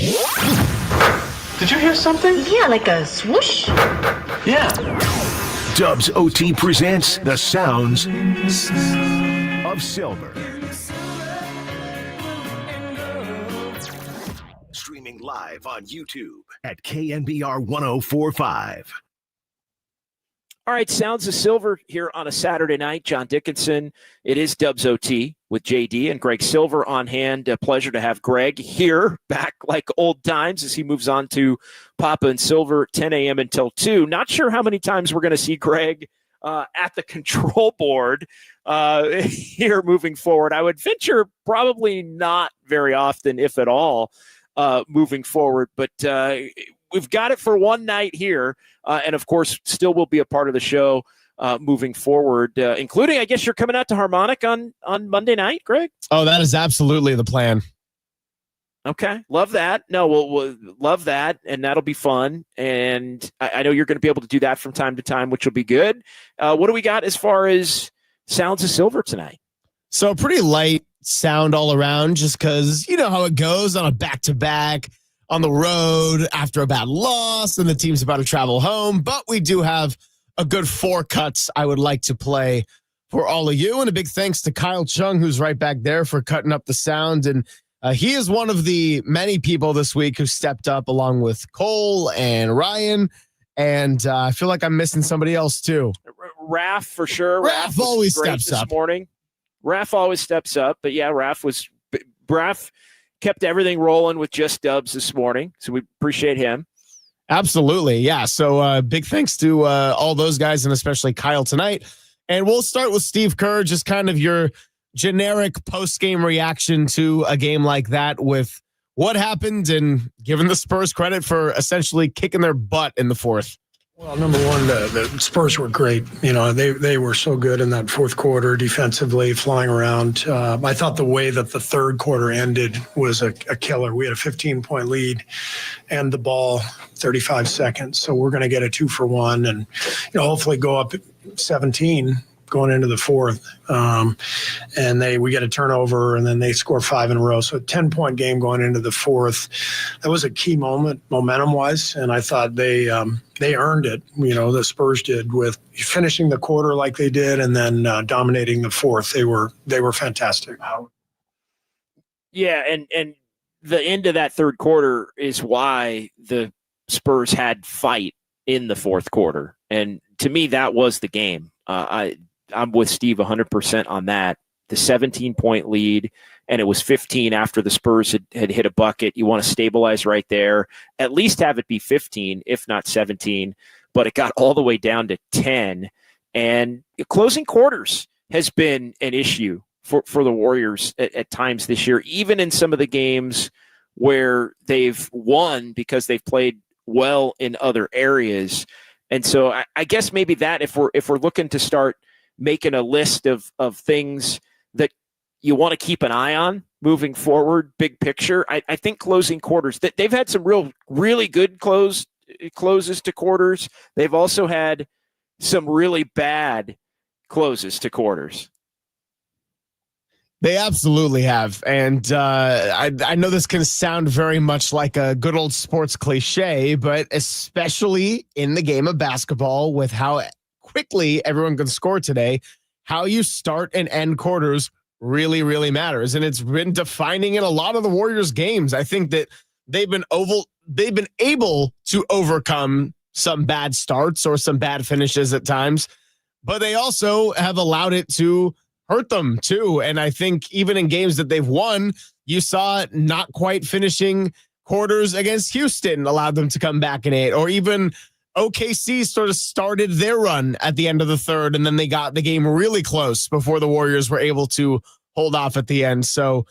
Did you hear something? Yeah, like a swoosh. Yeah. Dubs OT presents the sounds of silver. Streaming live on YouTube at KNBR 1045. All right, Sounds of Silver here on a Saturday night. John Dickinson. It is Dubs OT with JD and Greg Silver on hand. A pleasure to have Greg here, back like old times as he moves on to Papa and Silver, 10 a.m. until 2. Not sure how many times we're going to see Greg at the control board here moving forward. I would venture probably not very often, if at all, moving forward. But we've got it for one night here. And, of course, still will be a part of the show moving forward, including, I guess, you're coming out to Harmonic on Monday night, Greg? Oh, that is absolutely the plan. Okay. Love that. No, we'll love that, and that'll be fun. And I know you're going to be able to do that from time to time, which will be good. What do we got as far as Sounds of Silver tonight? So pretty light sound all around, just because you know how it goes on a back-to-back on the road after a bad loss and the team's about to travel home. But we do have a good 4 cuts I would like to play for all of you. And a big thanks to Kyle Chung, who's right back there, for cutting up the sound. And he is one of the many people this week who stepped up, along with Cole and Ryan. And I feel like I'm missing somebody else too. Raph, for sure. Raph always steps this up. Morning. Raph always steps up. But yeah, Raph kept everything rolling with just Dubs this morning. So we appreciate him. Absolutely. Yeah. So big thanks to all those guys, and especially Kyle tonight. And we'll start with Steve Kerr, just kind of your generic post-game reaction to a game like that, with what happened and giving the Spurs credit for essentially kicking their butt in the fourth. Well, number one, the Spurs were great. You know, they were so good in that fourth quarter defensively, flying around. I thought the way that the third quarter ended was a killer. We had a 15-point lead and the ball 35 seconds. So we're going to get a 2-for-1 and, you know, hopefully go up 17 going into the fourth. And we get a turnover, and then they score 5 in a row. So a 10-point game going into the fourth. That was a key moment, momentum-wise, and I thought they earned it. You know, the Spurs did, with finishing the quarter like they did, and then dominating the fourth. They were fantastic. Yeah, and the end of that third quarter is why the Spurs had fight in the fourth quarter, and to me, that was the game. I'm with Steve 100% on that. The 17-point lead, and it was 15 after the Spurs had hit a bucket. You want to stabilize right there, at least have it be 15, if not 17, but it got all the way down to 10. And closing quarters has been an issue for the Warriors at times this year, even in some of the games where they've won because they've played well in other areas. And so I guess maybe that if we're looking to start making a list of things that you want to keep an eye on moving forward, big picture, I think closing quarters, they've had some really good closes to quarters. They've also had some really bad closes to quarters. They absolutely have. And I know this can sound very much like a good old sports cliche, but especially in the game of basketball, with how quickly everyone can score today, how you start and end quarters really, really matters. And it's been defining in a lot of the Warriors games. I think that they've been able to overcome some bad starts or some bad finishes at times, but they also have allowed it to hurt them too. And I think even in games that they've won, you saw not quite finishing quarters against Houston allowed them to come back in 8, or even OKC sort of started their run at the end of the third, and then they got the game really close before the Warriors were able to hold off at the end. So,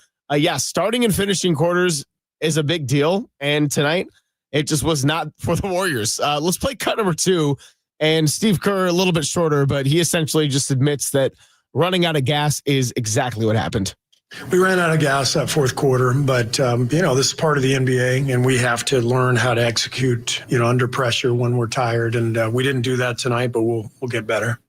starting and finishing quarters is a big deal. And tonight, it just was not for the Warriors. Let's play cut number 2. And Steve Kerr, a little bit shorter, but he essentially just admits that running out of gas is exactly what happened. We ran out of gas that fourth quarter, but, this is part of the NBA, and we have to learn how to execute, under pressure when we're tired. And we didn't do that tonight, but we'll get better.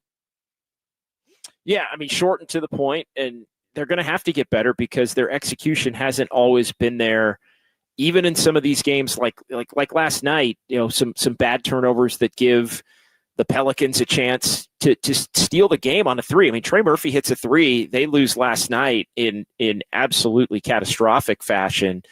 Yeah, I mean, short and to the point, and they're going to have to get better because their execution hasn't always been there, even in some of these games, like last night, some bad turnovers that give the Pelicans a chance to steal the game on a three. I mean, Trey Murphy hits a three. They lose last night in absolutely catastrophic fashion.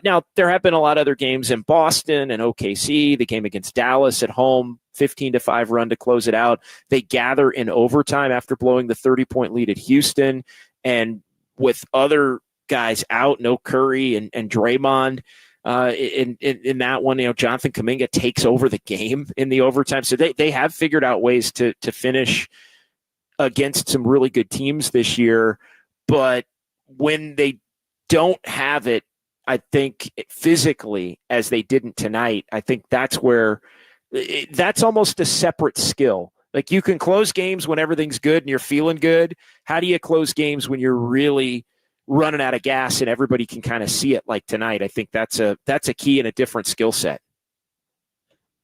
Now, there have been a lot of other games in Boston and OKC, the game against Dallas at home, 15-5 run to close it out. They gather in overtime after blowing the 30-point lead at Houston. And with other guys out, no Curry and Draymond, in that one, Jonathan Kuminga takes over the game in the overtime. So they have figured out ways to finish against some really good teams this year. But when they don't have it, I think physically, as they didn't tonight, I think that's where that's almost a separate skill. Like, you can close games when everything's good and you're feeling good. How do you close games when you're really running out of gas and everybody can kind of see it like tonight? I think that's a key and a different skill set.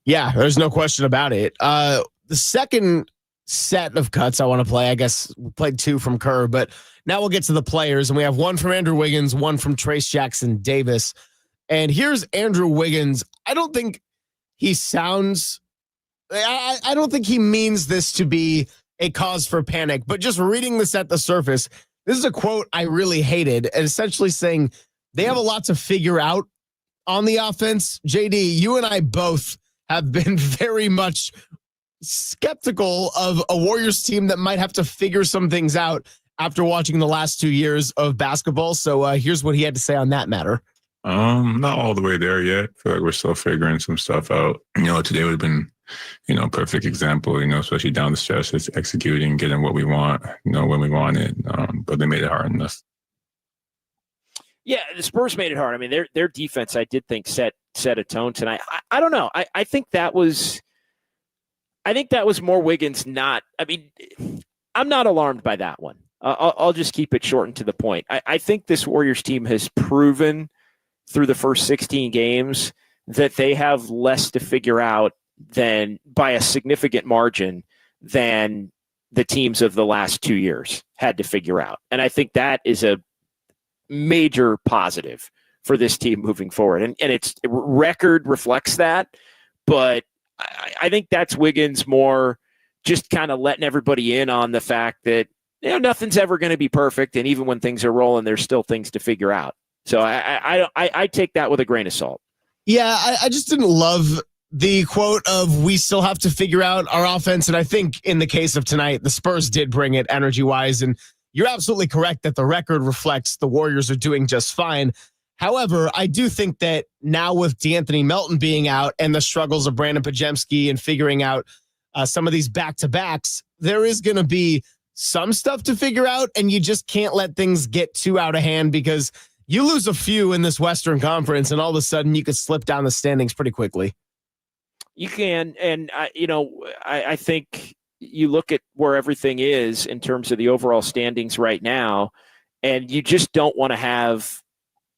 Yeah, there's no question about it. The second set of cuts I want to play, I guess we played two from Kerr, but now we'll get to the players, and we have one from Andrew Wiggins, one from Trace Jackson Davis. And here's Andrew Wiggins. I don't think he sounds, I don't think he means this to be a cause for panic, but just reading this at the surface, this is a quote I really hated, and essentially saying they have a lot to figure out on the offense. JD, you and I both have been very much skeptical of a Warriors team that might have to figure some things out after watching the last 2 years of basketball. So here's what he had to say on that matter. Not all the way there yet. I feel like we're still figuring some stuff out. Today would have been, perfect example, especially down the stretch, it's executing, getting what we want, when we want it. But they made it hard on us. Yeah, the Spurs made it hard. I mean, their defense, I did think set a tone tonight. I don't know. I think that was more Wiggins. I'm not alarmed by that one. I'll just keep it short and to the point. I think this Warriors team has proven through the first 16 games that they have less to figure out than, by a significant margin, than the teams of the last 2 years had to figure out. And I think that is a major positive for this team moving forward. And its record reflects that, but I think that's Wiggins more just kind of letting everybody in on the fact that nothing's ever going to be perfect, and even when things are rolling, there's still things to figure out. So I take that with a grain of salt. Yeah, I just didn't love the quote of we still have to figure out our offense. And I think in the case of tonight, the Spurs did bring it energy-wise. And you're absolutely correct that the record reflects the Warriors are doing just fine. However, I do think that now with DeAnthony Melton being out and the struggles of Brandon Pajemski and figuring out some of these back-to-backs, there is going to be some stuff to figure out, and you just can't let things get too out of hand, because you lose a few in this Western Conference and all of a sudden you could slip down the standings pretty quickly. You can, and I think you look at where everything is in terms of the overall standings right now, and you just don't want to have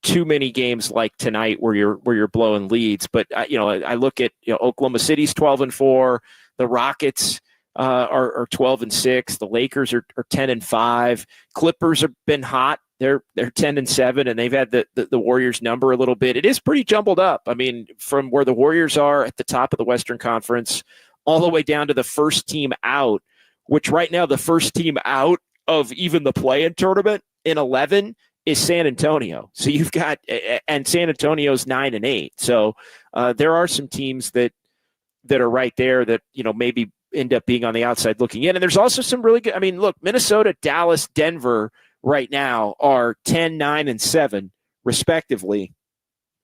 too many games like tonight where you're blowing leads. But I look at Oklahoma City's 12-4, the Rockets are 12-6, the Lakers are 10-5, Clippers have been hot. They're 10-7, and they've had the Warriors number a little bit. It is pretty jumbled up. I mean, from where the Warriors are at the top of the Western Conference all the way down to the first team out, which right now the first team out of even the play-in tournament in 11 is San Antonio. So you've got, and San Antonio's 9-8. So there are some teams that are right there that, maybe end up being on the outside looking in. And there's also some really good, look, Minnesota, Dallas, Denver right now are 10, 9, and 7 respectively.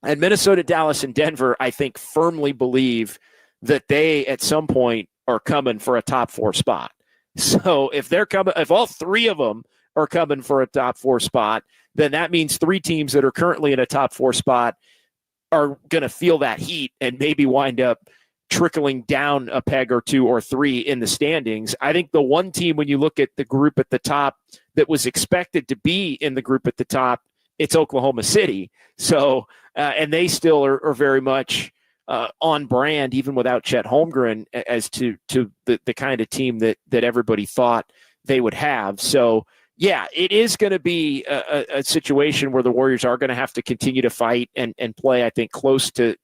And Minnesota, Dallas, and Denver, I think, firmly believe that they at some point are coming for a top 4 spot. So if all three of them are coming for a top 4 spot, then that means 3 teams that are currently in a top 4 spot are going to feel that heat and maybe wind up trickling down a peg or 2 or 3 in the standings. I think the one team, when you look at the group at the top that was expected to be in the group at the top, it's Oklahoma City. So, and they still are very much on brand, even without Chet Holmgren, as to the kind of team that everybody thought they would have. So, yeah, it is going to be a situation where the Warriors are going to have to continue to fight and play, I think, close to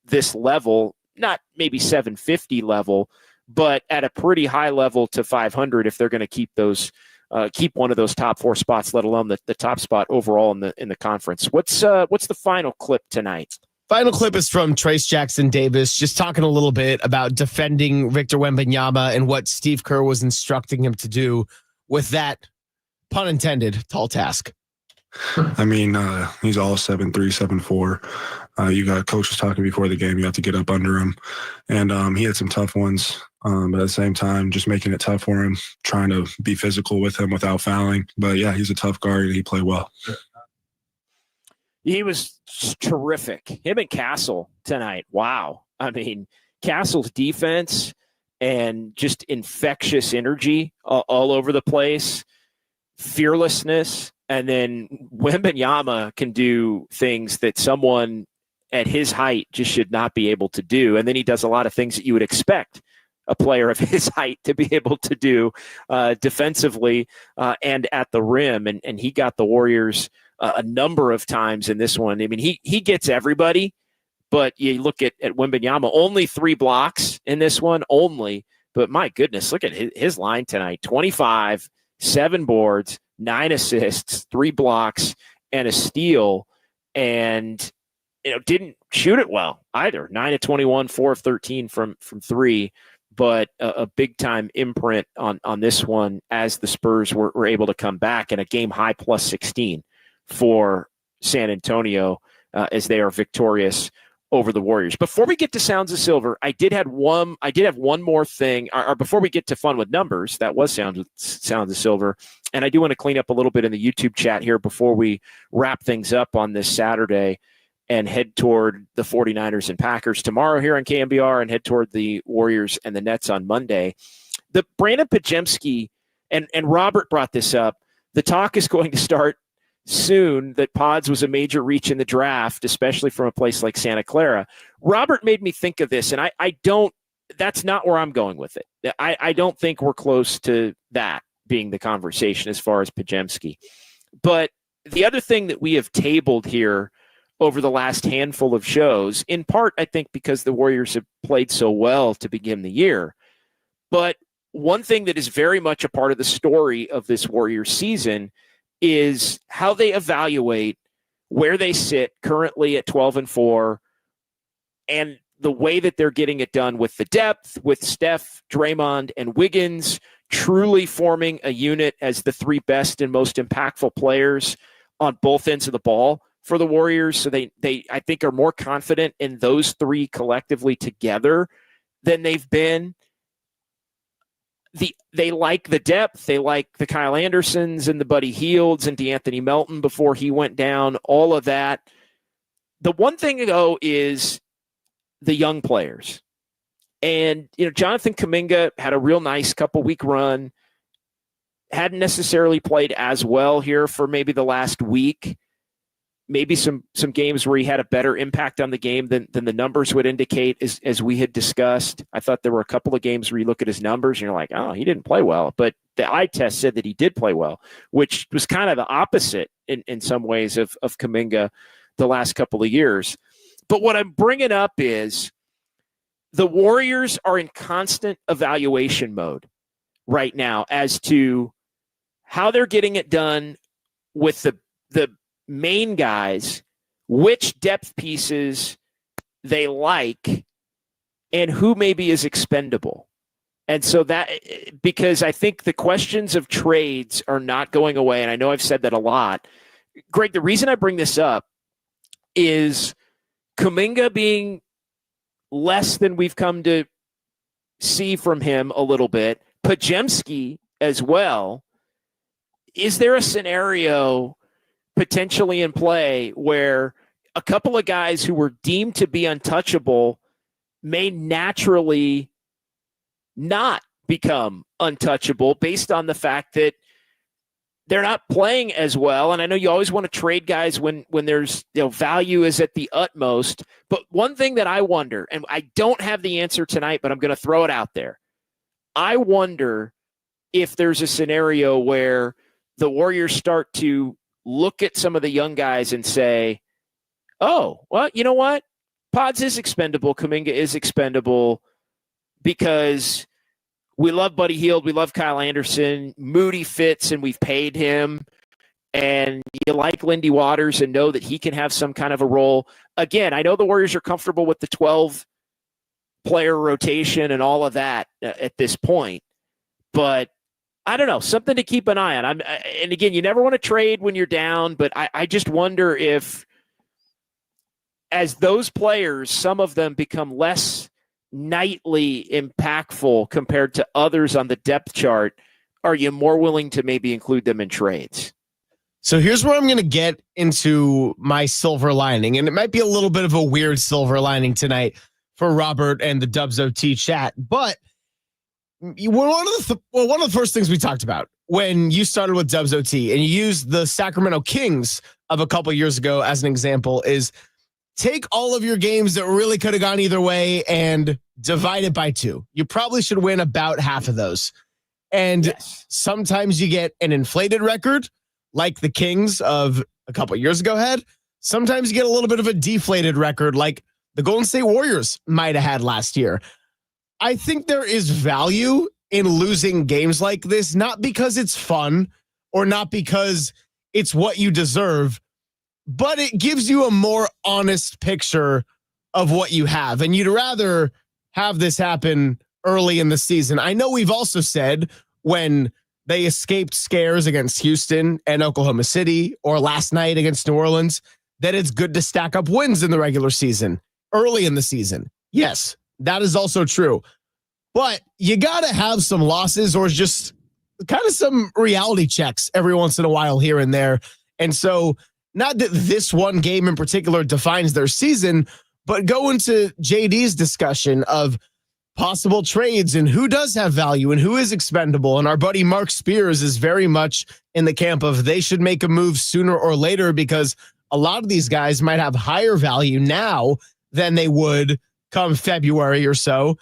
this level, not maybe 750 level, but at a pretty high level to 500 if they're going to keep one of those top 4 spots, let alone the top spot overall in the conference. What's the final clip tonight? Final clip is from Trace Jackson Davis, just talking a little bit about defending Victor Wembanyama and what Steve Kerr was instructing him to do with that, pun intended, tall task. I mean, he's all 7'3", 7'4". You got coaches talking before the game. You have to get up under him. And he had some tough ones. But at the same time, just making it tough for him, trying to be physical with him without fouling. But, yeah, he's a tough guard, and he played well. He was terrific. Him and Castle tonight. Wow. I mean, Castle's defense and just infectious energy all over the place, fearlessness. And then Wembanyama can do things that someone at his height just should not be able to do. And then he does a lot of things that you would expect a player of his height to be able to do defensively and at the rim. And he got the Warriors a number of times in this one. I mean, he gets everybody, but you look at Wembanyama, only 3 blocks in this one, only. But my goodness, look at his line tonight. 25, 7 boards, 9 assists, 3 blocks, and a steal. And, didn't shoot it well either. 9 of 21, 4 of 13 from 3. But a big-time imprint on this one as the Spurs were able to come back, and a game-high plus 16 for San Antonio as they are victorious over the Warriors. Before we get to Sounds of Silver, I did have one more thing, or before we get to Fun with Numbers, that was Sounds of Silver, and I do want to clean up a little bit in the YouTube chat here before we wrap things up on this Saturday and head toward the 49ers and Packers tomorrow here on KNBR, and head toward the Warriors and the Nets on Monday. The Brandon Pajemski, and Robert brought this up, the talk is going to start soon that Pods was a major reach in the draft, especially from a place like Santa Clara. Robert made me think of this, and that's not where I'm going with it. I don't think we're close to that being the conversation as far as Pajemski. But the other thing that we have tabled here over the last handful of shows, in part, I think, because the Warriors have played so well to begin the year. But one thing that is very much a part of the story of this Warriors season is how they evaluate where they sit currently at 12-4 and the way that they're getting it done with the depth, with Steph, Draymond, and Wiggins truly forming a unit as the 3 best and most impactful players on both ends of the ball for the Warriors. So they I think, are more confident in those 3 collectively together than they've been. They like the depth. They like the Kyle Andersons and the Buddy Hields and DeAnthony Melton before he went down, all of that. The one thing, though, is the young players. And, Jonathan Kuminga had a real nice couple-week run, hadn't necessarily played as well here for maybe the last week. Maybe some games where he had a better impact on the game than the numbers would indicate, as we had discussed. I thought there were a couple of games where you look at his numbers and you're like, oh, he didn't play well. But the eye test said that he did play well, which was kind of the opposite in some ways of Kuminga the last couple of years. But what I'm bringing up is the Warriors are in constant evaluation mode right now as to how they're getting it done with the main guys, which depth pieces they like, and who maybe is expendable. And so that, because I think the questions of trades are not going away, and I know I've said that a lot. Greg, the reason I bring this up is Kuminga being less than we've come to see from him a little bit, Pajemski as well. Is there a scenario potentially in play where a couple of guys who were deemed to be untouchable may naturally not become untouchable based on the fact that they're not playing as well? And I know you always want to trade guys when there's value is at the utmost. But one thing that I wonder, and I don't have the answer tonight, but I'm going to throw it out there. I wonder if there's a scenario where the Warriors start to look at some of the young guys and say, oh, well, you know what? Pods is expendable. Kuminga is expendable because we love Buddy Hield. We love Kyle Anderson. Moody fits, and we've paid him. And you like Lindy Waters and know that he can have some kind of a role. Again, I know the Warriors are comfortable with the 12-player rotation and all of that at this point. But I don't know, something to keep an eye on. And again, you never want to trade when you're down, but I just wonder if as those players, some of them become less nightly impactful compared to others on the depth chart, are you more willing to maybe include them in trades? So here's where I'm going to get into my silver lining, and it might be a little bit of a weird silver lining tonight for Robert and the Dubs OT chat, but one of the first things we talked about when you started with Dubs OT and you used the Sacramento Kings of a couple years ago as an example is take all of your games that really could have gone either way and divide it by 2. You probably should win about half of those. And sometimes you get an inflated record like the Kings of a couple years ago had. Sometimes you get a little bit of a deflated record like the Golden State Warriors might have had last year. I think there is value in losing games like this, not because it's fun or not because it's what you deserve, but it gives you a more honest picture of what you have. And you'd rather have this happen early in the season. I know we've also said when they escaped scares against Houston and Oklahoma City or last night against New Orleans that it's good to stack up wins in the regular season, early in the season. Yes, that is also true. But you got to have some losses or just kind of some reality checks every once in a while here and there. And so not that this one game in particular defines their season, but go into JD's discussion of possible trades and who does have value and who is expendable. And our buddy Mark Spears is very much in the camp of they should make a move sooner or later because a lot of these guys might have higher value now than they would come February or so.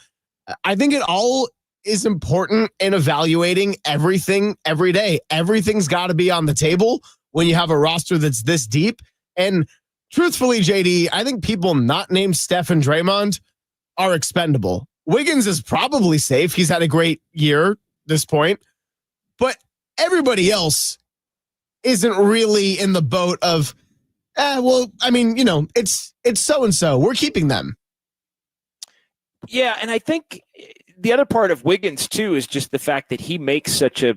I think it all is important in evaluating everything every day. Everything's got to be on the table when you have a roster that's this deep. And truthfully, JD, I think people not named Steph and Draymond are expendable. Wiggins is probably safe. He's had a great year at this point. But everybody else isn't really in the boat of, it's so-and-so. We're keeping them. Yeah, and I think the other part of Wiggins, too, is just the fact that he makes such a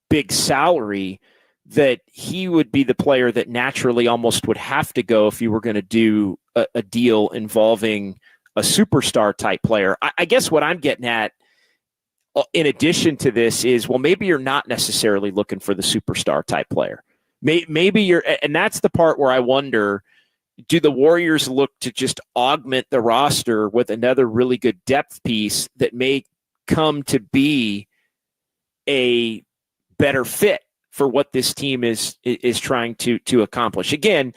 big salary that he would be the player that naturally almost would have to go if you were going to do a deal involving a superstar type player. I guess what I'm getting at, in addition to this, is, well, maybe you're not necessarily looking for the superstar type player. Maybe you're, and that's the part where I wonder, do the Warriors look to just augment the roster with another really good depth piece that may come to be a better fit for what this team is trying to accomplish? Again,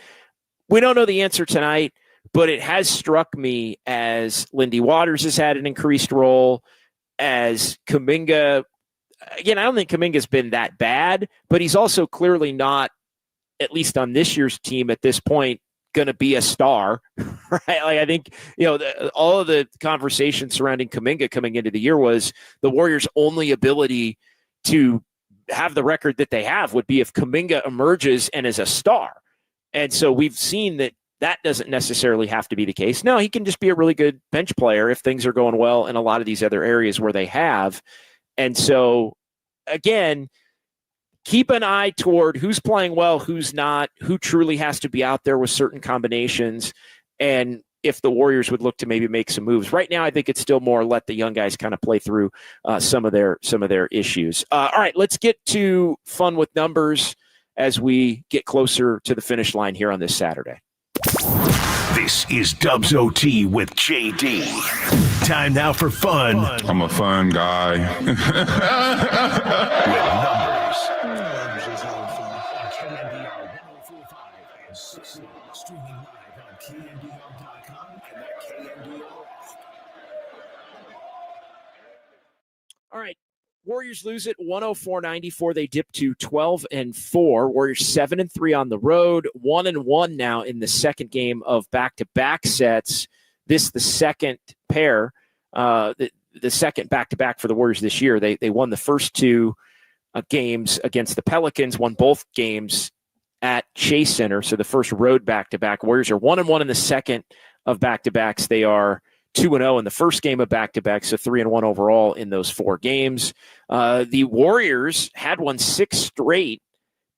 we don't know the answer tonight, but it has struck me as Lindy Waters has had an increased role, as Kuminga. Again, I don't think Kuminga's been that bad, but he's also clearly not, at least on this year's team at this point, going to be a star, right? Like, I think, all of the conversation surrounding Kuminga coming into the year was the Warriors' only ability to have the record that they have would be if Kuminga emerges and is a star. And so we've seen that doesn't necessarily have to be the case. No, he can just be a really good bench player if things are going well in a lot of these other areas where they have. And so, again, keep an eye toward who's playing well, who's not, who truly has to be out there with certain combinations, and if the Warriors would look to maybe make some moves. Right now, I think it's still more let the young guys kind of play through some of their issues. All right, let's get to fun with numbers as we get closer to the finish line here on this Saturday. This is Dubs OT with JD. Time now for fun. I'm a fun guy. With numbers. Streaming live on KNBR.com and the KNBR app. All right, Warriors lose it 104-94. They dip to 12-4. Warriors 7-3 on the road, 1-1 now in the second game of back-to-back sets. This the second pair, the second back-to-back for the Warriors this year. They won the first two games against the Pelicans, won both games at Chase Center. So the first road back-to-back. Warriors are 1-1 in the second of back-to-backs. They are 2-0 in the first game of back-to-back, so 3-1 overall in those 4 games. The Warriors had won 6 straight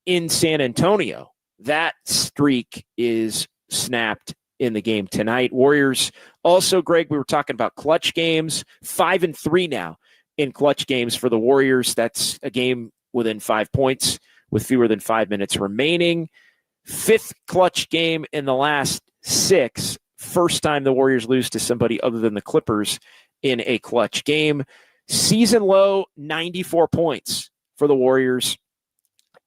in San Antonio. That streak is snapped in the game tonight. Warriors also, Greg, we were talking about clutch games, 5-3 now in clutch games for the Warriors. That's a game within 5 points with fewer than 5 minutes remaining. 5th clutch game in the last 6. First time the Warriors lose to somebody other than the Clippers in a clutch game. Season low, 94 points for the Warriors,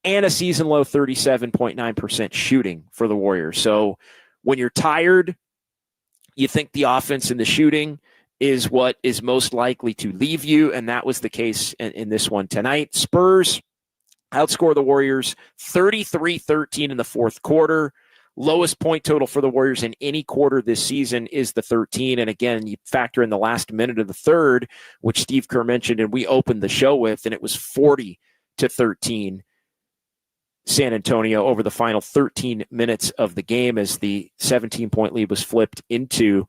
and a season low 37.9% shooting for the Warriors. So when you're tired, you think the offense and the shooting is what is most likely to leave you, and that was the case in this one tonight. Spurs outscore the Warriors 33-13 in the fourth quarter. Lowest point total for the Warriors in any quarter this season is the 13. And again, you factor in the last minute of the third, which Steve Kerr mentioned, and we opened the show with, and it was 40-13 San Antonio over the final 13 minutes of the game as the 17-point lead was flipped into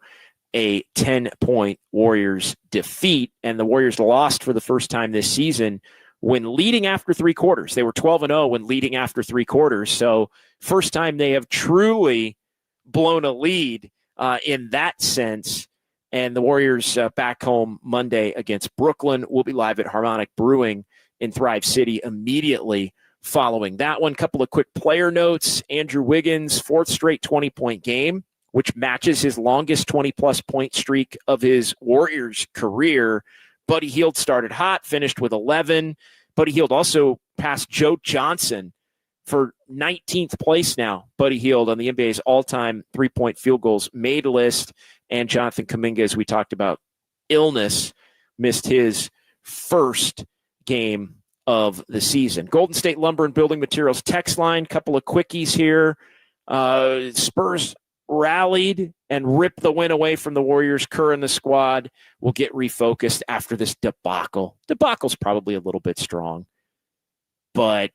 a 10-point Warriors defeat. And the Warriors lost for the first time this season when leading after 3 quarters. They were 12-0 when leading after 3 quarters. So first time they have truly blown a lead in that sense. And the Warriors back home Monday against Brooklyn. Will be live at Harmonic Brewing in Thrive City immediately following that one. Couple of quick player notes. Andrew Wiggins, 4th straight 20-point game, which matches his longest 20-plus point streak of his Warriors career. Buddy Hield started hot, finished with 11. Buddy Hield also passed Joe Johnson for 19th place now. Buddy Hield on the NBA's all-time 3-point field goals made list. And Jonathan Kuminga, as we talked about, illness, missed his first game of the season. Golden State Lumber and Building Materials text line, couple of quickies here. Spurs rallied and ripped the win away from the Warriors. Kerr and the squad will get refocused after this debacle. Debacle's probably a little bit strong, but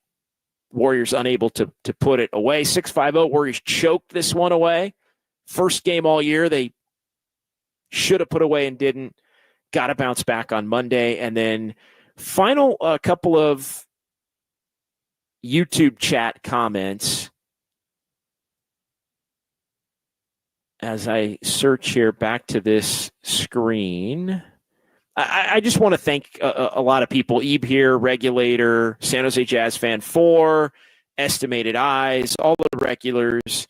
Warriors unable to put it away. 6-5-0, Warriors choked this one away. First game all year they should have put away and didn't. Got to bounce back on Monday. And then final couple of YouTube chat comments as I search here back to this screen. I just want to thank a lot of people. Ebe here, Regulator, San Jose Jazz Fan 4, Estimated Eyes, all the regulars.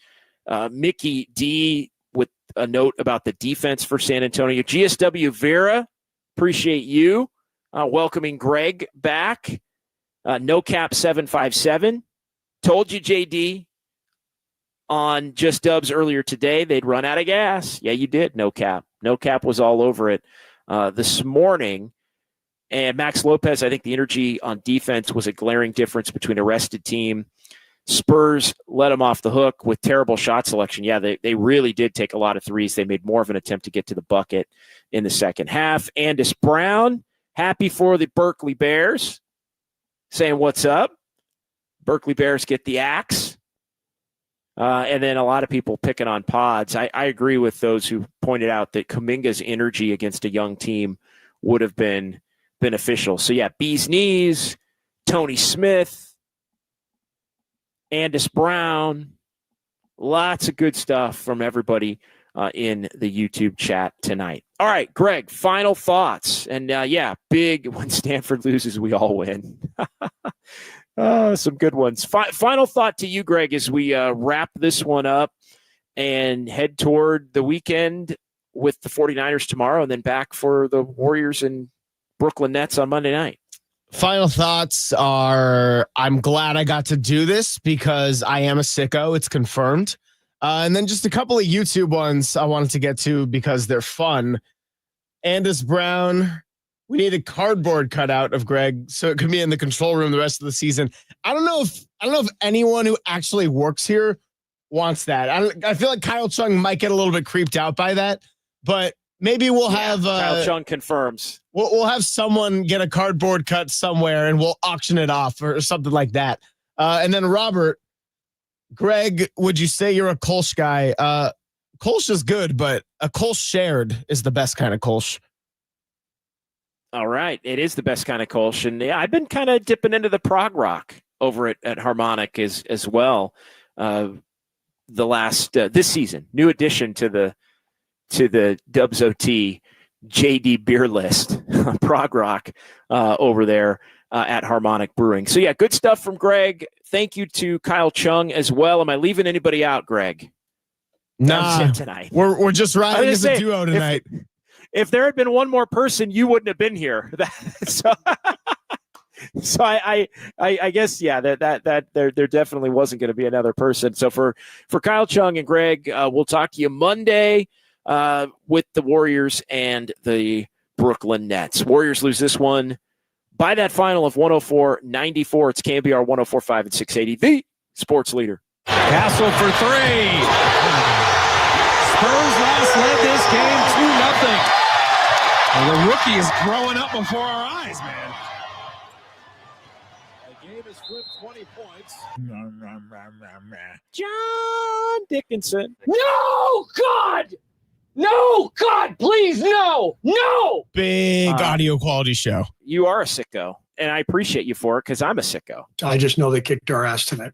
Mickey D with a note about the defense for San Antonio. GSW Vera, appreciate you. Welcoming Greg back. No Cap 757. Told you, JD, on Just Dubs earlier today, they'd run out of gas. Yeah, you did, No Cap. No Cap was all over it this morning. And Max Lopez, I think the energy on defense was a glaring difference between a rested team. Spurs let them off the hook with terrible shot selection. Yeah, they really did take a lot of threes. They made more of an attempt to get to the bucket in the second half. Andis Brown, happy for the Berkeley Bears, saying what's up. Berkeley Bears get the axe. And then a lot of people picking on Pods. I agree with those who pointed out that Kuminga's energy against a young team would have been beneficial. So, yeah, Bee's Knees, Tony Smith, Andis Brown, lots of good stuff from everybody in the YouTube chat tonight. All right, Greg, final thoughts. And, yeah, big when Stanford loses, we all win. Some good ones. Final thought to you, Greg, as we wrap this one up and head toward the weekend with the 49ers tomorrow and then back for the Warriors and Brooklyn Nets on Monday night. Final thoughts are, I'm glad I got to do this because I am a sicko. It's confirmed. And then just a couple of YouTube ones I wanted to get to because they're fun. Andis Brown We need a cardboard cutout of Greg so it can be in the control room the rest of the season. I don't know if anyone who actually works here wants that. I feel like Kyle Chung might get a little bit creeped out by that, but maybe we'll have Kyle Chung confirms. We'll have someone get a cardboard cut somewhere and we'll auction it off or something like that. And then Robert, Greg, would you say you're a Kolsch guy? Kolsch is good, but a Kolsch shared is the best kind of Kolsch. All right. It is the best kind of Kolsch. And yeah, I've been kind of dipping into the prog rock over at Harmonic as well. The last this season, new addition to the Dubs OT JD beer list, prog rock over there at Harmonic Brewing. So yeah, good stuff from Greg. Thank you to Kyle Chung as well. Am I leaving anybody out, Greg? Nah, tonight. We're just riding as a duo tonight. If there had been one more person, you wouldn't have been here. So I guess, yeah, that there definitely wasn't going to be another person. So for Kyle Chung and Greg, we'll talk to you Monday with the Warriors and the Brooklyn Nets. Warriors lose this one by that final of 104-94. It's KNBR 104.5 and 680, the sports leader. Castle for three. Spurs last led this game 2-0. And the rookie is growing up before our eyes, man. The game has flipped 20 points. John Dickinson. No, God! No, God, please, no! No! Big audio quality show. You are a sicko, and I appreciate you for it because I'm a sicko. I just know they kicked our ass tonight.